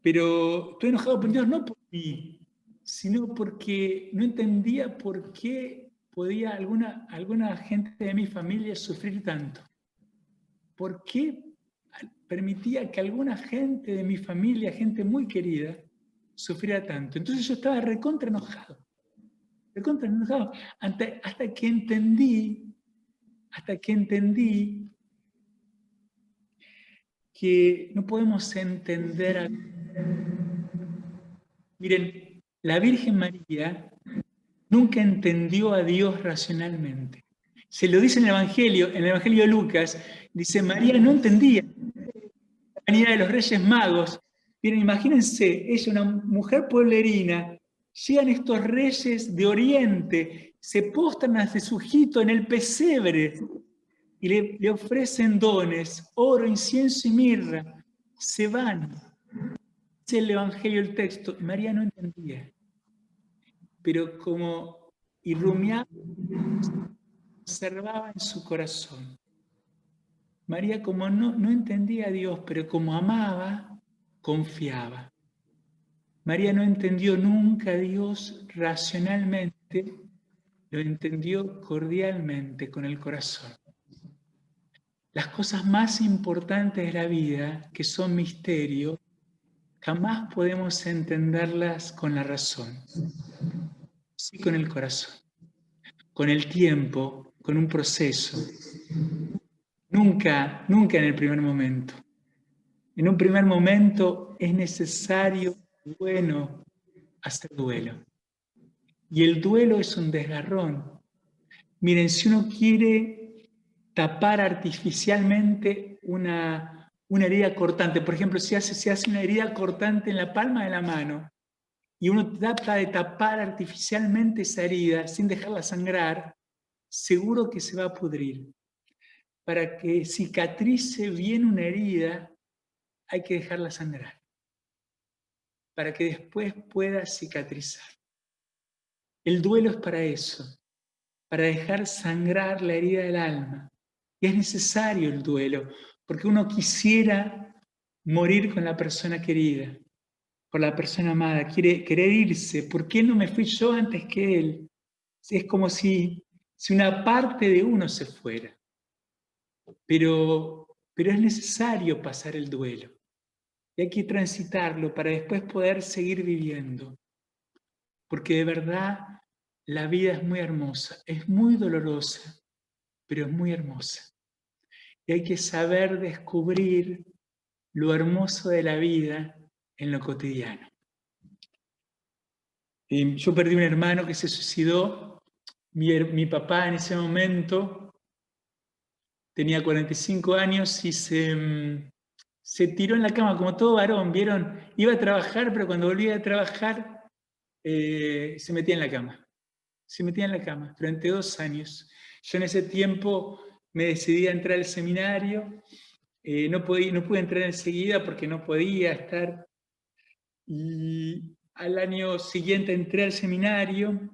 pero estuve enojado con Dios no por mí, sino porque no entendía por qué podía alguna gente de mi familia sufrir tanto. ¿Por qué permitía que alguna gente de mi familia, gente muy querida, sufriera tanto? Entonces yo estaba recontra enojado, hasta que entendí que no podemos entender Miren, la Virgen María nunca entendió a Dios racionalmente. Se lo dice en el Evangelio de Lucas, dice, María no entendía la venida de los Reyes Magos. Miren, imagínense, ella, una mujer pueblerina, llegan estos reyes de Oriente, se postran ante su hijito en el pesebre y le ofrecen dones, oro, incienso y mirra. Se van. Dice el Evangelio, el texto, María no entendía. Pero como irrumiaba, observaba en su corazón. María como no entendía a Dios, pero como amaba, confiaba. María no entendió nunca a Dios racionalmente, lo entendió cordialmente con el corazón. Las cosas más importantes de la vida, que son misterio, jamás podemos entenderlas con la razón, sí con el corazón, con el tiempo, con un proceso. Nunca en el primer momento. En un primer momento es necesario, bueno, hacer duelo. Y el duelo es un desgarrón. Miren, si uno quiere tapar artificialmente una herida cortante, por ejemplo, si se hace una herida cortante en la palma de la mano y uno trata de tapar artificialmente esa herida sin dejarla sangrar, seguro que se va a pudrir. Para que cicatrice bien una herida, hay que dejarla sangrar para que después pueda cicatrizar. El duelo es para eso, para dejar sangrar la herida del alma. Y es necesario el duelo, porque uno quisiera morir con la persona querida, por la persona amada, quiere querer irse. ¿Por qué no me fui yo antes que él? Es como si una parte de uno se fuera. Pero es necesario pasar el duelo. Y hay que transitarlo para después poder seguir viviendo. Porque de verdad la vida es muy hermosa, es muy dolorosa, pero es muy hermosa. Y hay que saber descubrir lo hermoso de la vida en lo cotidiano. Yo perdí un hermano que se suicidó. Mi papá en ese momento tenía 45 años y se tiró en la cama como todo varón, ¿vieron? Iba a trabajar, pero cuando volvía a trabajar se metía en la cama. Se metía en la cama durante 2 años. Yo en ese tiempo me decidí a entrar al seminario. No pude entrar enseguida porque no podía estar. Y al año siguiente entré al seminario.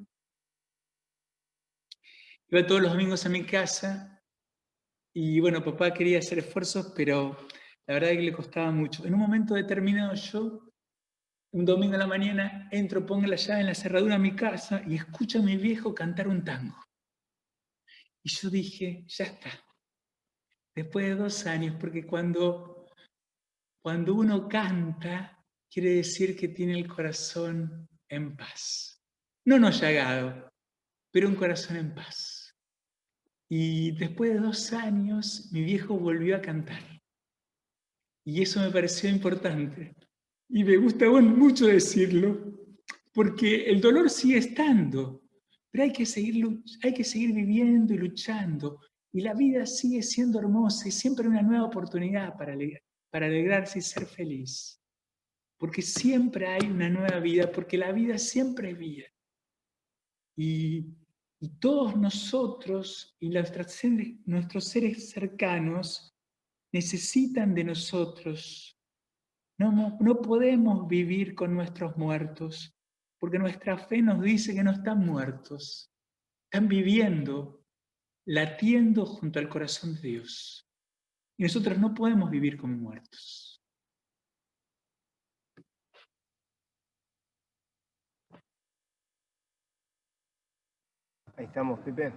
Iba todos los domingos a mi casa. Y bueno, papá quería hacer esfuerzos, pero la verdad es que le costaba mucho. En un momento determinado yo, un domingo a la mañana, entro, pongo la llave en la cerradura de mi casa y escucho a mi viejo cantar un tango. Y yo dije, ya está. Después de 2 años, porque cuando uno canta, quiere decir que tiene el corazón en paz. No llagado, pero un corazón en paz. Y después de 2 años, mi viejo volvió a cantar. Y eso me pareció importante. Y me gusta mucho decirlo, porque el dolor sigue estando, pero hay que seguir viviendo y luchando. Y la vida sigue siendo hermosa y siempre una nueva oportunidad para alegrarse y ser feliz. Porque siempre hay una nueva vida, porque la vida siempre es vida. Y todos nosotros y nuestros seres cercanos necesitan de nosotros. No podemos vivir con nuestros muertos, porque nuestra fe nos dice que no están muertos, están viviendo, latiendo junto al corazón de Dios. Y nosotros no podemos vivir como muertos. Ahí estamos, Pepe.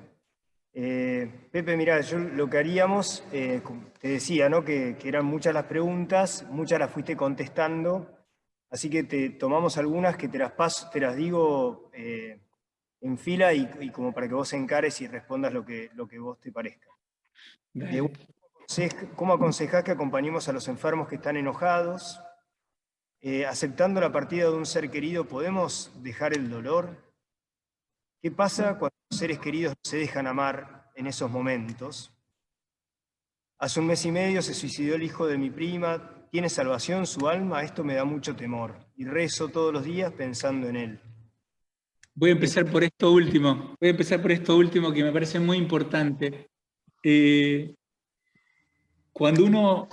Pepe, mirá, yo lo que haríamos, te decía, ¿no? Que eran muchas las preguntas, muchas las fuiste contestando, así que te tomamos algunas que te las digo en fila y como para que vos encares y respondas lo que vos te parezca. ¿Cómo aconsejás que acompañemos a los enfermos que están enojados? Aceptando la partida de un ser querido, ¿podemos dejar el dolor? ¿Qué pasa cuando los seres queridos no se dejan amar en esos momentos? Hace 1 mes y medio se suicidó el hijo de mi prima. ¿Tiene salvación su alma? Esto me da mucho temor. Y rezo todos los días pensando en él. Voy a empezar por esto último. Que me parece muy importante. Cuando uno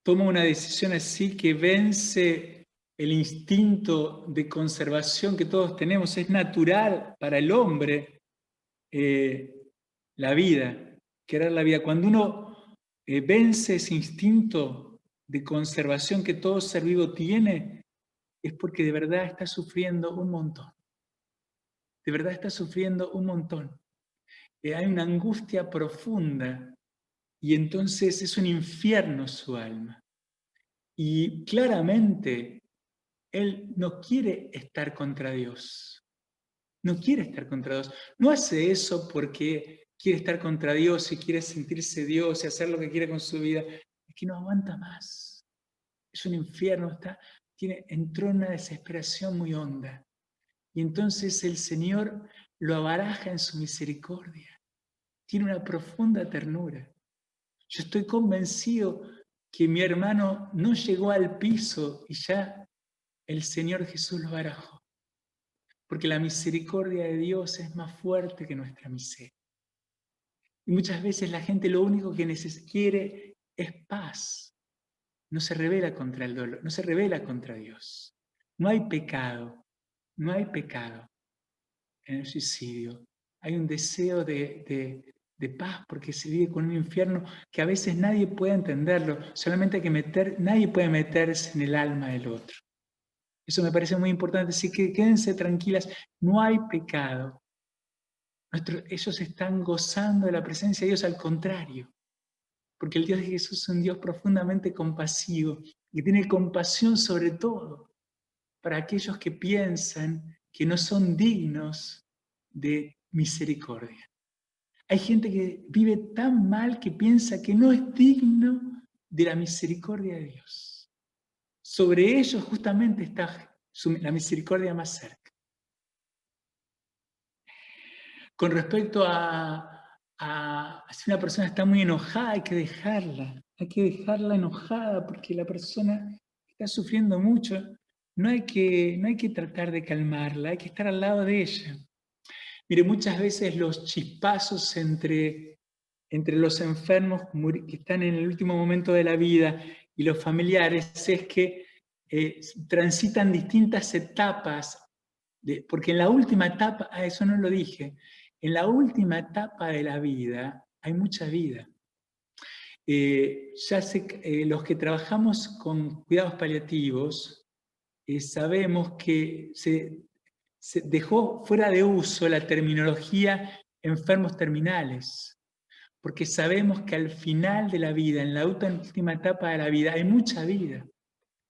toma una decisión así que vence el instinto de conservación que todos tenemos, es natural para el hombre la vida, querer la vida. Cuando uno vence ese instinto de conservación que todo ser vivo tiene, es porque de verdad está sufriendo un montón. De verdad está sufriendo un montón. Hay una angustia profunda y entonces es un infierno su alma. Y claramente él no quiere estar contra Dios. No quiere estar contra Dios. No hace eso porque quiere estar contra Dios y quiere sentirse Dios y hacer lo que quiere con su vida. Es que no aguanta más. Es un infierno. Entró en una desesperación muy honda. Y entonces el Señor lo abaraja en su misericordia. Tiene una profunda ternura. Yo estoy convencido que mi hermano no llegó al piso y ya el Señor Jesús lo barajó. Porque la misericordia de Dios es más fuerte que nuestra miseria. Y muchas veces la gente lo único que quiere es paz. no se revela contra el dolor, no se revela contra Dios. No hay pecado en el suicidio. Hay un deseo de paz porque se vive con un infierno que a veces nadie puede entenderlo, solamente hay que nadie puede meterse en el alma del otro. Eso me parece muy importante, así que quédense tranquilas, no hay pecado. Ellos están gozando de la presencia de Dios, al contrario, porque el Dios de Jesús es un Dios profundamente compasivo, que tiene compasión sobre todo para aquellos que piensan que no son dignos de misericordia. Hay gente que vive tan mal que piensa que no es digno de la misericordia de Dios. Sobre ellos justamente está la misericordia más cerca. Con respecto a si una persona está muy enojada, hay que dejarla enojada porque la persona está sufriendo mucho. No hay que tratar de calmarla, hay que estar al lado de ella. Mire, muchas veces los chispazos entre los enfermos que están en el último momento de la vida y los familiares es que transitan distintas etapas, porque en la última etapa, eso no lo dije, en la última etapa de la vida hay mucha vida. Los que trabajamos con cuidados paliativos sabemos que se dejó fuera de uso la terminología enfermos terminales, porque sabemos que al final de la vida, en la última etapa de la vida, hay mucha vida.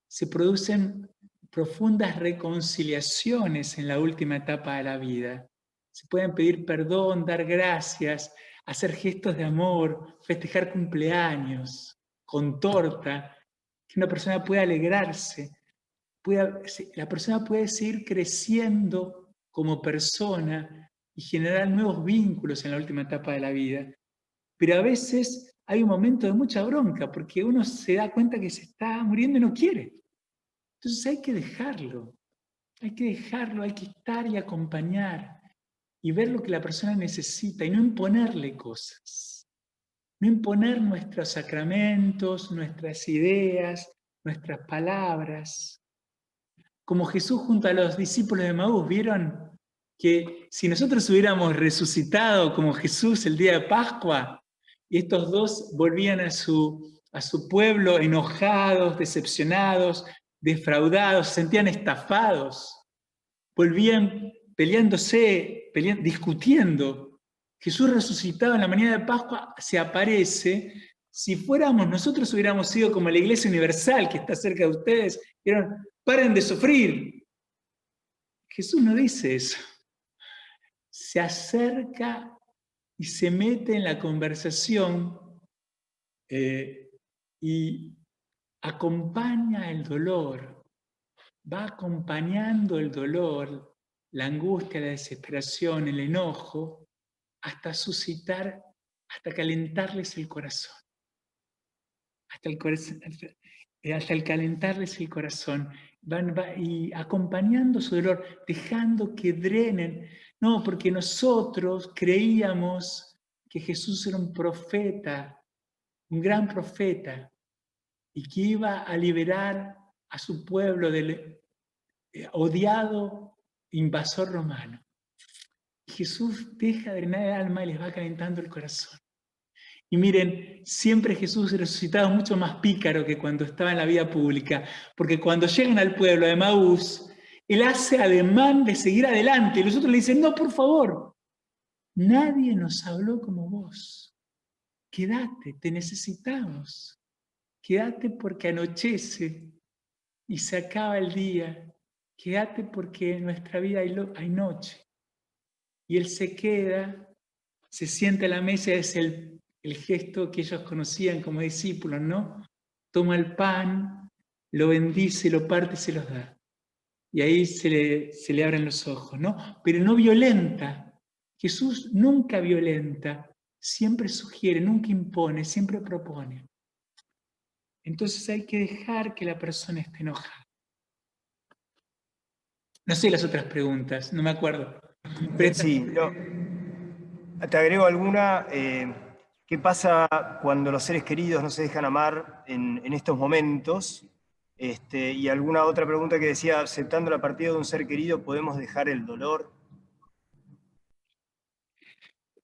Se producen profundas reconciliaciones en la última etapa de la vida. Se pueden pedir perdón, dar gracias, hacer gestos de amor, festejar cumpleaños, con torta, que una persona pueda alegrarse. La persona puede seguir creciendo como persona y generar nuevos vínculos en la última etapa de la vida. Pero a veces hay un momento de mucha bronca, porque uno se da cuenta que se está muriendo y no quiere. Entonces hay que dejarlo, hay que estar y acompañar y ver lo que la persona necesita y no imponerle cosas. No imponer nuestros sacramentos, nuestras ideas, nuestras palabras. Como Jesús junto a los discípulos de Emaús, ¿vieron? Que si nosotros hubiéramos resucitado como Jesús el día de Pascua, y estos dos volvían a su pueblo enojados, decepcionados, defraudados, se sentían estafados, volvían peleándose, discutiendo. Jesús resucitado en la mañana de Pascua se aparece. Si fuéramos nosotros hubiéramos sido como la Iglesia Universal que está cerca de ustedes, dijeron, paren de sufrir. Jesús no dice eso. Se acerca y se mete en la conversación y acompaña el dolor, va acompañando el dolor, la angustia, la desesperación, el enojo, hasta suscitar, hasta calentarles el corazón. Hasta el calentarles el corazón. Y acompañando su dolor, dejando que drenen. No, porque nosotros creíamos que Jesús era un profeta, un gran profeta, y que iba a liberar a su pueblo del odiado invasor romano. Jesús deja drenar el alma y les va calentando el corazón. Y miren, siempre Jesús resucitado es mucho más pícaro que cuando estaba en la vida pública, porque cuando llegan al pueblo de Emaús, él hace ademán de seguir adelante, y los otros le dicen, no, por favor, nadie nos habló como vos. Quédate, te necesitamos. Quédate porque anochece y se acaba el día. Quédate porque en nuestra vida hay noche. Y él se queda, se sienta a la mesa, es el gesto que ellos conocían como discípulos, ¿no? Toma el pan, lo bendice, lo parte y se los da. Y ahí se le abren los ojos, ¿no? Pero no violenta. Jesús nunca violenta, siempre sugiere, nunca impone, siempre propone. Entonces hay que dejar que la persona esté enojada. No sé las otras preguntas, no me acuerdo. Pero sí, te agrego alguna. ¿Qué pasa cuando los seres queridos no se dejan amar en estos momentos? Y alguna otra pregunta que decía, aceptando la partida de un ser querido, ¿podemos dejar el dolor?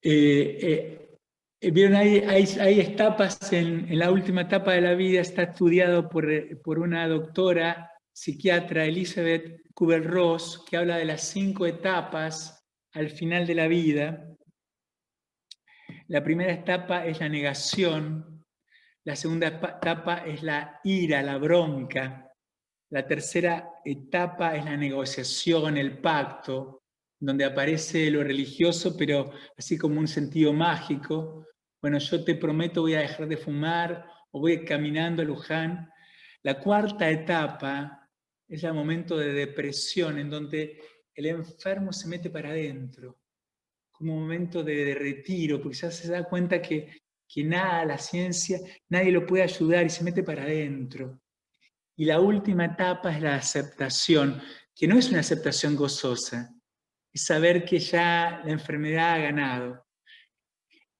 Vieron, hay etapas, en la última etapa de la vida está estudiado por una doctora psiquiatra, Elizabeth Kubler-Ross, que habla de las 5 etapas al final de la vida. La primera etapa es la negación, la segunda etapa es la ira, la bronca, la tercera etapa es la negociación, el pacto, donde aparece lo religioso, pero así como un sentido mágico. Bueno, yo te prometo voy a dejar de fumar, o voy caminando a Luján. La cuarta etapa es el momento de depresión, en donde el enfermo se mete para adentro, como un momento de retiro, porque ya se da cuenta que nada, la ciencia, nadie lo puede ayudar y se mete para adentro. Y la última etapa es la aceptación, que no es una aceptación gozosa, es saber que ya la enfermedad ha ganado.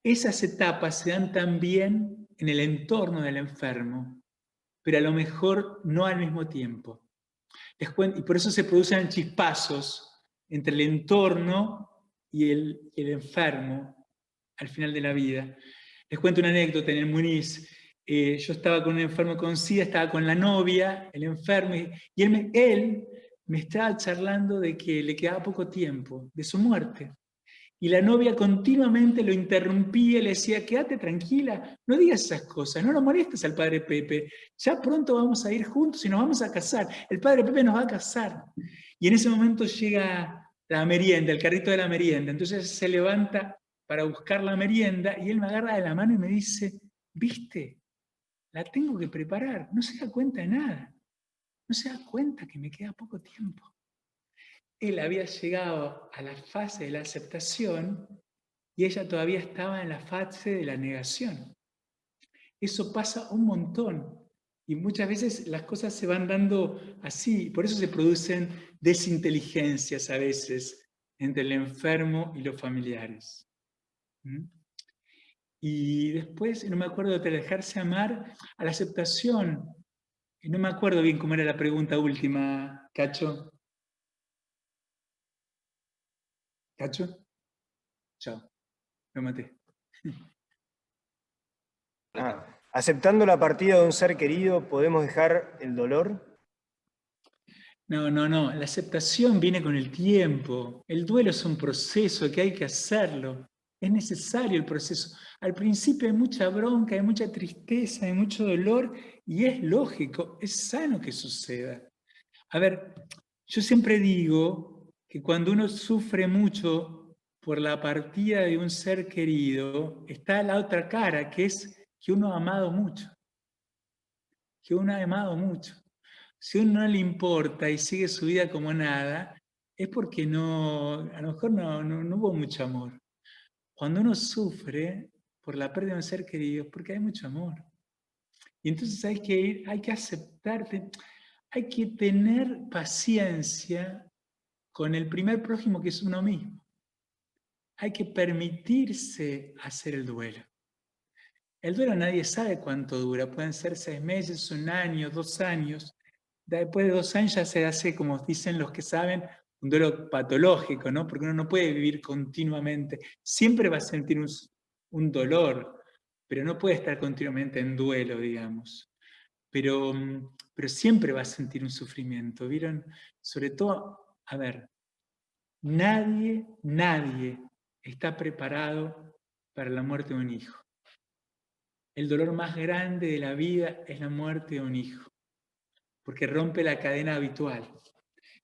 Esas etapas se dan también en el entorno del enfermo, pero a lo mejor no al mismo tiempo. Y por eso se producen chispazos entre el entorno y el enfermo al final de la vida. Les cuento una anécdota en el Muniz. Yo estaba con un enfermo con SIDA, estaba con la novia, el enfermo, y él me estaba charlando de que le quedaba poco tiempo, de su muerte. Y la novia continuamente lo interrumpía y le decía, quédate tranquila, no digas esas cosas, no lo molestes al padre Pepe, ya pronto vamos a ir juntos y nos vamos a casar, el padre Pepe nos va a casar. Y en ese momento llega la merienda, el carrito de la merienda, entonces se levanta para buscar la merienda y él me agarra de la mano y me dice, ¿viste? La tengo que preparar, no se da cuenta de nada, no se da cuenta que me queda poco tiempo. Él había llegado a la fase de la aceptación y ella todavía estaba en la fase de la negación. Eso pasa un montón y muchas veces las cosas se van dando así, por eso se producen desinteligencias a veces entre el enfermo y los familiares. Y después, no me acuerdo de dejarse amar, a la aceptación. Y no me acuerdo bien cómo era la pregunta última, Cacho. ¿Cacho? Chao, lo maté. ¿Aceptando la partida de un ser querido, podemos dejar el dolor? No, la aceptación viene con el tiempo. El duelo es un proceso que hay que hacerlo. Es necesario el proceso. Al principio hay mucha bronca, hay mucha tristeza, hay mucho dolor y es lógico, es sano que suceda. A ver, yo siempre digo que cuando uno sufre mucho por la partida de un ser querido, está la otra cara, que es que uno ha amado mucho. Que uno ha amado mucho. Si a uno no le importa y sigue su vida como nada, es porque a lo mejor no hubo mucho amor. Cuando uno sufre por la pérdida de un ser querido, es porque hay mucho amor. Y entonces hay que aceptarte, hay que tener paciencia con el primer prójimo que es uno mismo. Hay que permitirse hacer el duelo. El duelo nadie sabe cuánto dura, pueden ser 6 meses, 1 año, 2 años. Después de 2 años ya se hace, como dicen los que saben, un duelo patológico, ¿no? Porque uno no puede vivir continuamente. Siempre va a sentir un dolor, pero no puede estar continuamente en duelo, digamos. Pero siempre va a sentir un sufrimiento, ¿vieron? Sobre todo, a ver, nadie está preparado para la muerte de un hijo. El dolor más grande de la vida es la muerte de un hijo, porque rompe la cadena habitual.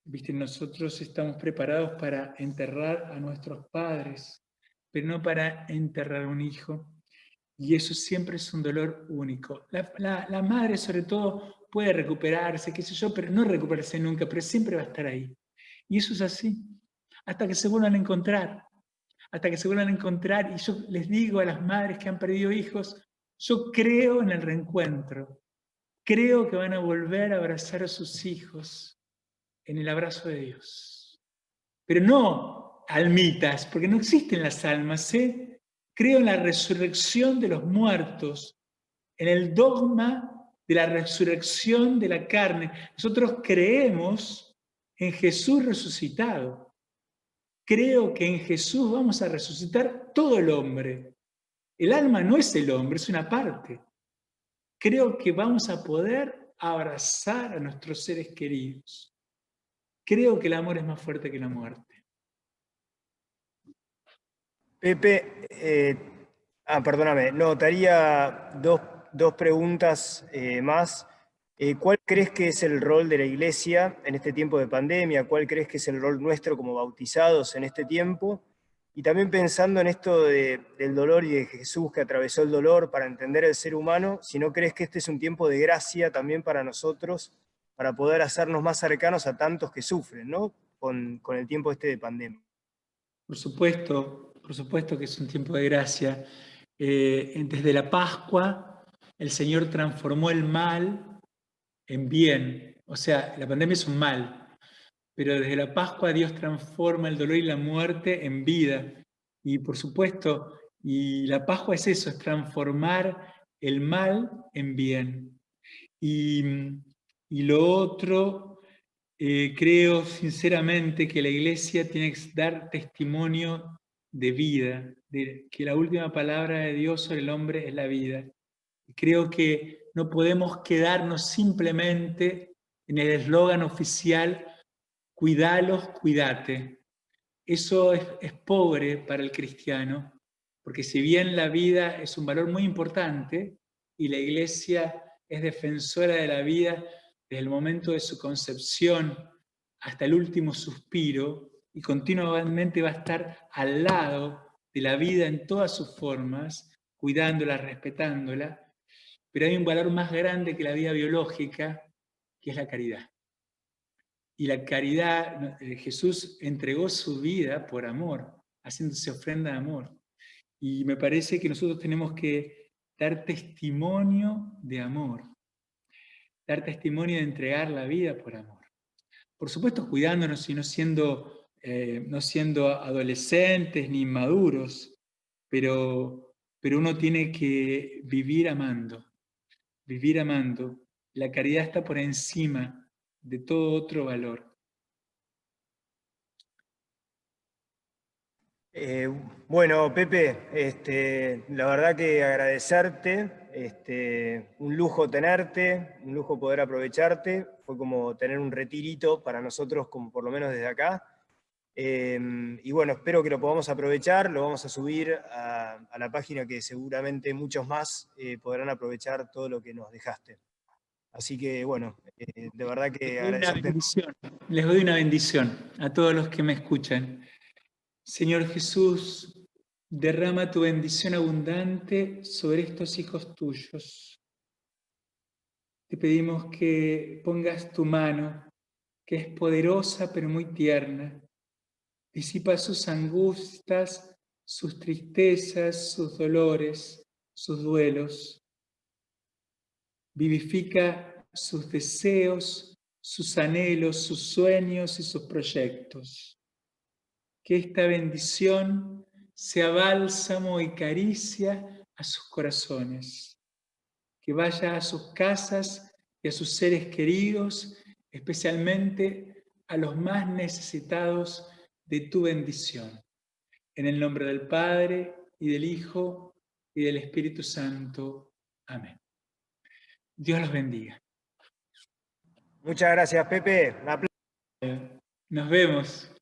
¿Viste? Nosotros estamos preparados para enterrar a nuestros padres, pero no para enterrar a un hijo. Y eso siempre es un dolor único. La madre, sobre todo, puede recuperarse, qué sé yo, pero no recuperarse nunca, pero siempre va a estar ahí. Y eso es así, hasta que se vuelvan a encontrar. Hasta que se vuelvan a encontrar. Y yo les digo a las madres que han perdido hijos, yo creo en el reencuentro. Creo que van a volver a abrazar a sus hijos en el abrazo de Dios. Pero no almitas, porque no existen las almas, ¿eh? creo en la resurrección de los muertos, en el dogma de la resurrección de la carne. Nosotros creemos en Jesús resucitado. Creo que en Jesús vamos a resucitar todo el hombre. El alma no es el hombre, es una parte. Creo que vamos a poder abrazar a nuestros seres queridos. Creo que el amor es más fuerte que la muerte. Pepe, perdóname, notaría dos preguntas más. ¿Cuál crees que es el rol de la Iglesia en este tiempo de pandemia? ¿Cuál crees que es el rol nuestro como bautizados en este tiempo? Y también pensando en esto del dolor y de Jesús que atravesó el dolor para entender el ser humano, si no crees que este es un tiempo de gracia también para nosotros, para poder hacernos más cercanos a tantos que sufren, ¿no? Con el tiempo este de pandemia. Por supuesto que es un tiempo de gracia. Desde la Pascua, el Señor transformó el mal en bien. O sea, la pandemia es un mal, pero desde la Pascua Dios transforma el dolor y la muerte en vida. Y por supuesto, y la Pascua es eso, es transformar el mal en bien. Y lo otro, creo sinceramente que la Iglesia tiene que dar testimonio de vida, de que la última palabra de Dios sobre el hombre es la vida. Y creo que no podemos quedarnos simplemente en el eslogan oficial, cuidalos, cuídate. Eso es pobre para el cristiano, porque si bien la vida es un valor muy importante y la Iglesia es defensora de la vida desde el momento de su concepción hasta el último suspiro, y continuamente va a estar al lado de la vida en todas sus formas, cuidándola, respetándola, pero hay un valor más grande que la vida biológica, que es la caridad. Y la caridad, Jesús entregó su vida por amor, haciéndose ofrenda de amor. Y me parece que nosotros tenemos que dar testimonio de amor, dar testimonio de entregar la vida por amor. Por supuesto, cuidándonos y no siendo adolescentes ni inmaduros, pero uno tiene que vivir amando, vivir amando. La caridad está por encima de todo otro valor. Bueno, Pepe, la verdad que agradecerte, un lujo tenerte, un lujo poder aprovecharte, fue como tener un retirito para nosotros, como por lo menos desde acá. Y bueno, espero que lo podamos aprovechar, lo vamos a subir a la página que seguramente muchos más podrán aprovechar todo lo que nos dejaste. Así que bueno, de verdad que agradecerte. Les doy una bendición a todos los que me escuchan. Señor Jesús, derrama tu bendición abundante sobre estos hijos tuyos. Te pedimos que pongas tu mano, que es poderosa pero muy tierna. Disipa sus angustias, sus tristezas, sus dolores, sus duelos. Vivifica sus deseos, sus anhelos, sus sueños y sus proyectos. Que esta bendición sea bálsamo y caricia a sus corazones. Que vaya a sus casas y a sus seres queridos, especialmente a los más necesitados de tu bendición. En el nombre del Padre, y del Hijo, y del Espíritu Santo. Amén. Dios los bendiga. Muchas gracias, Pepe. Nos vemos.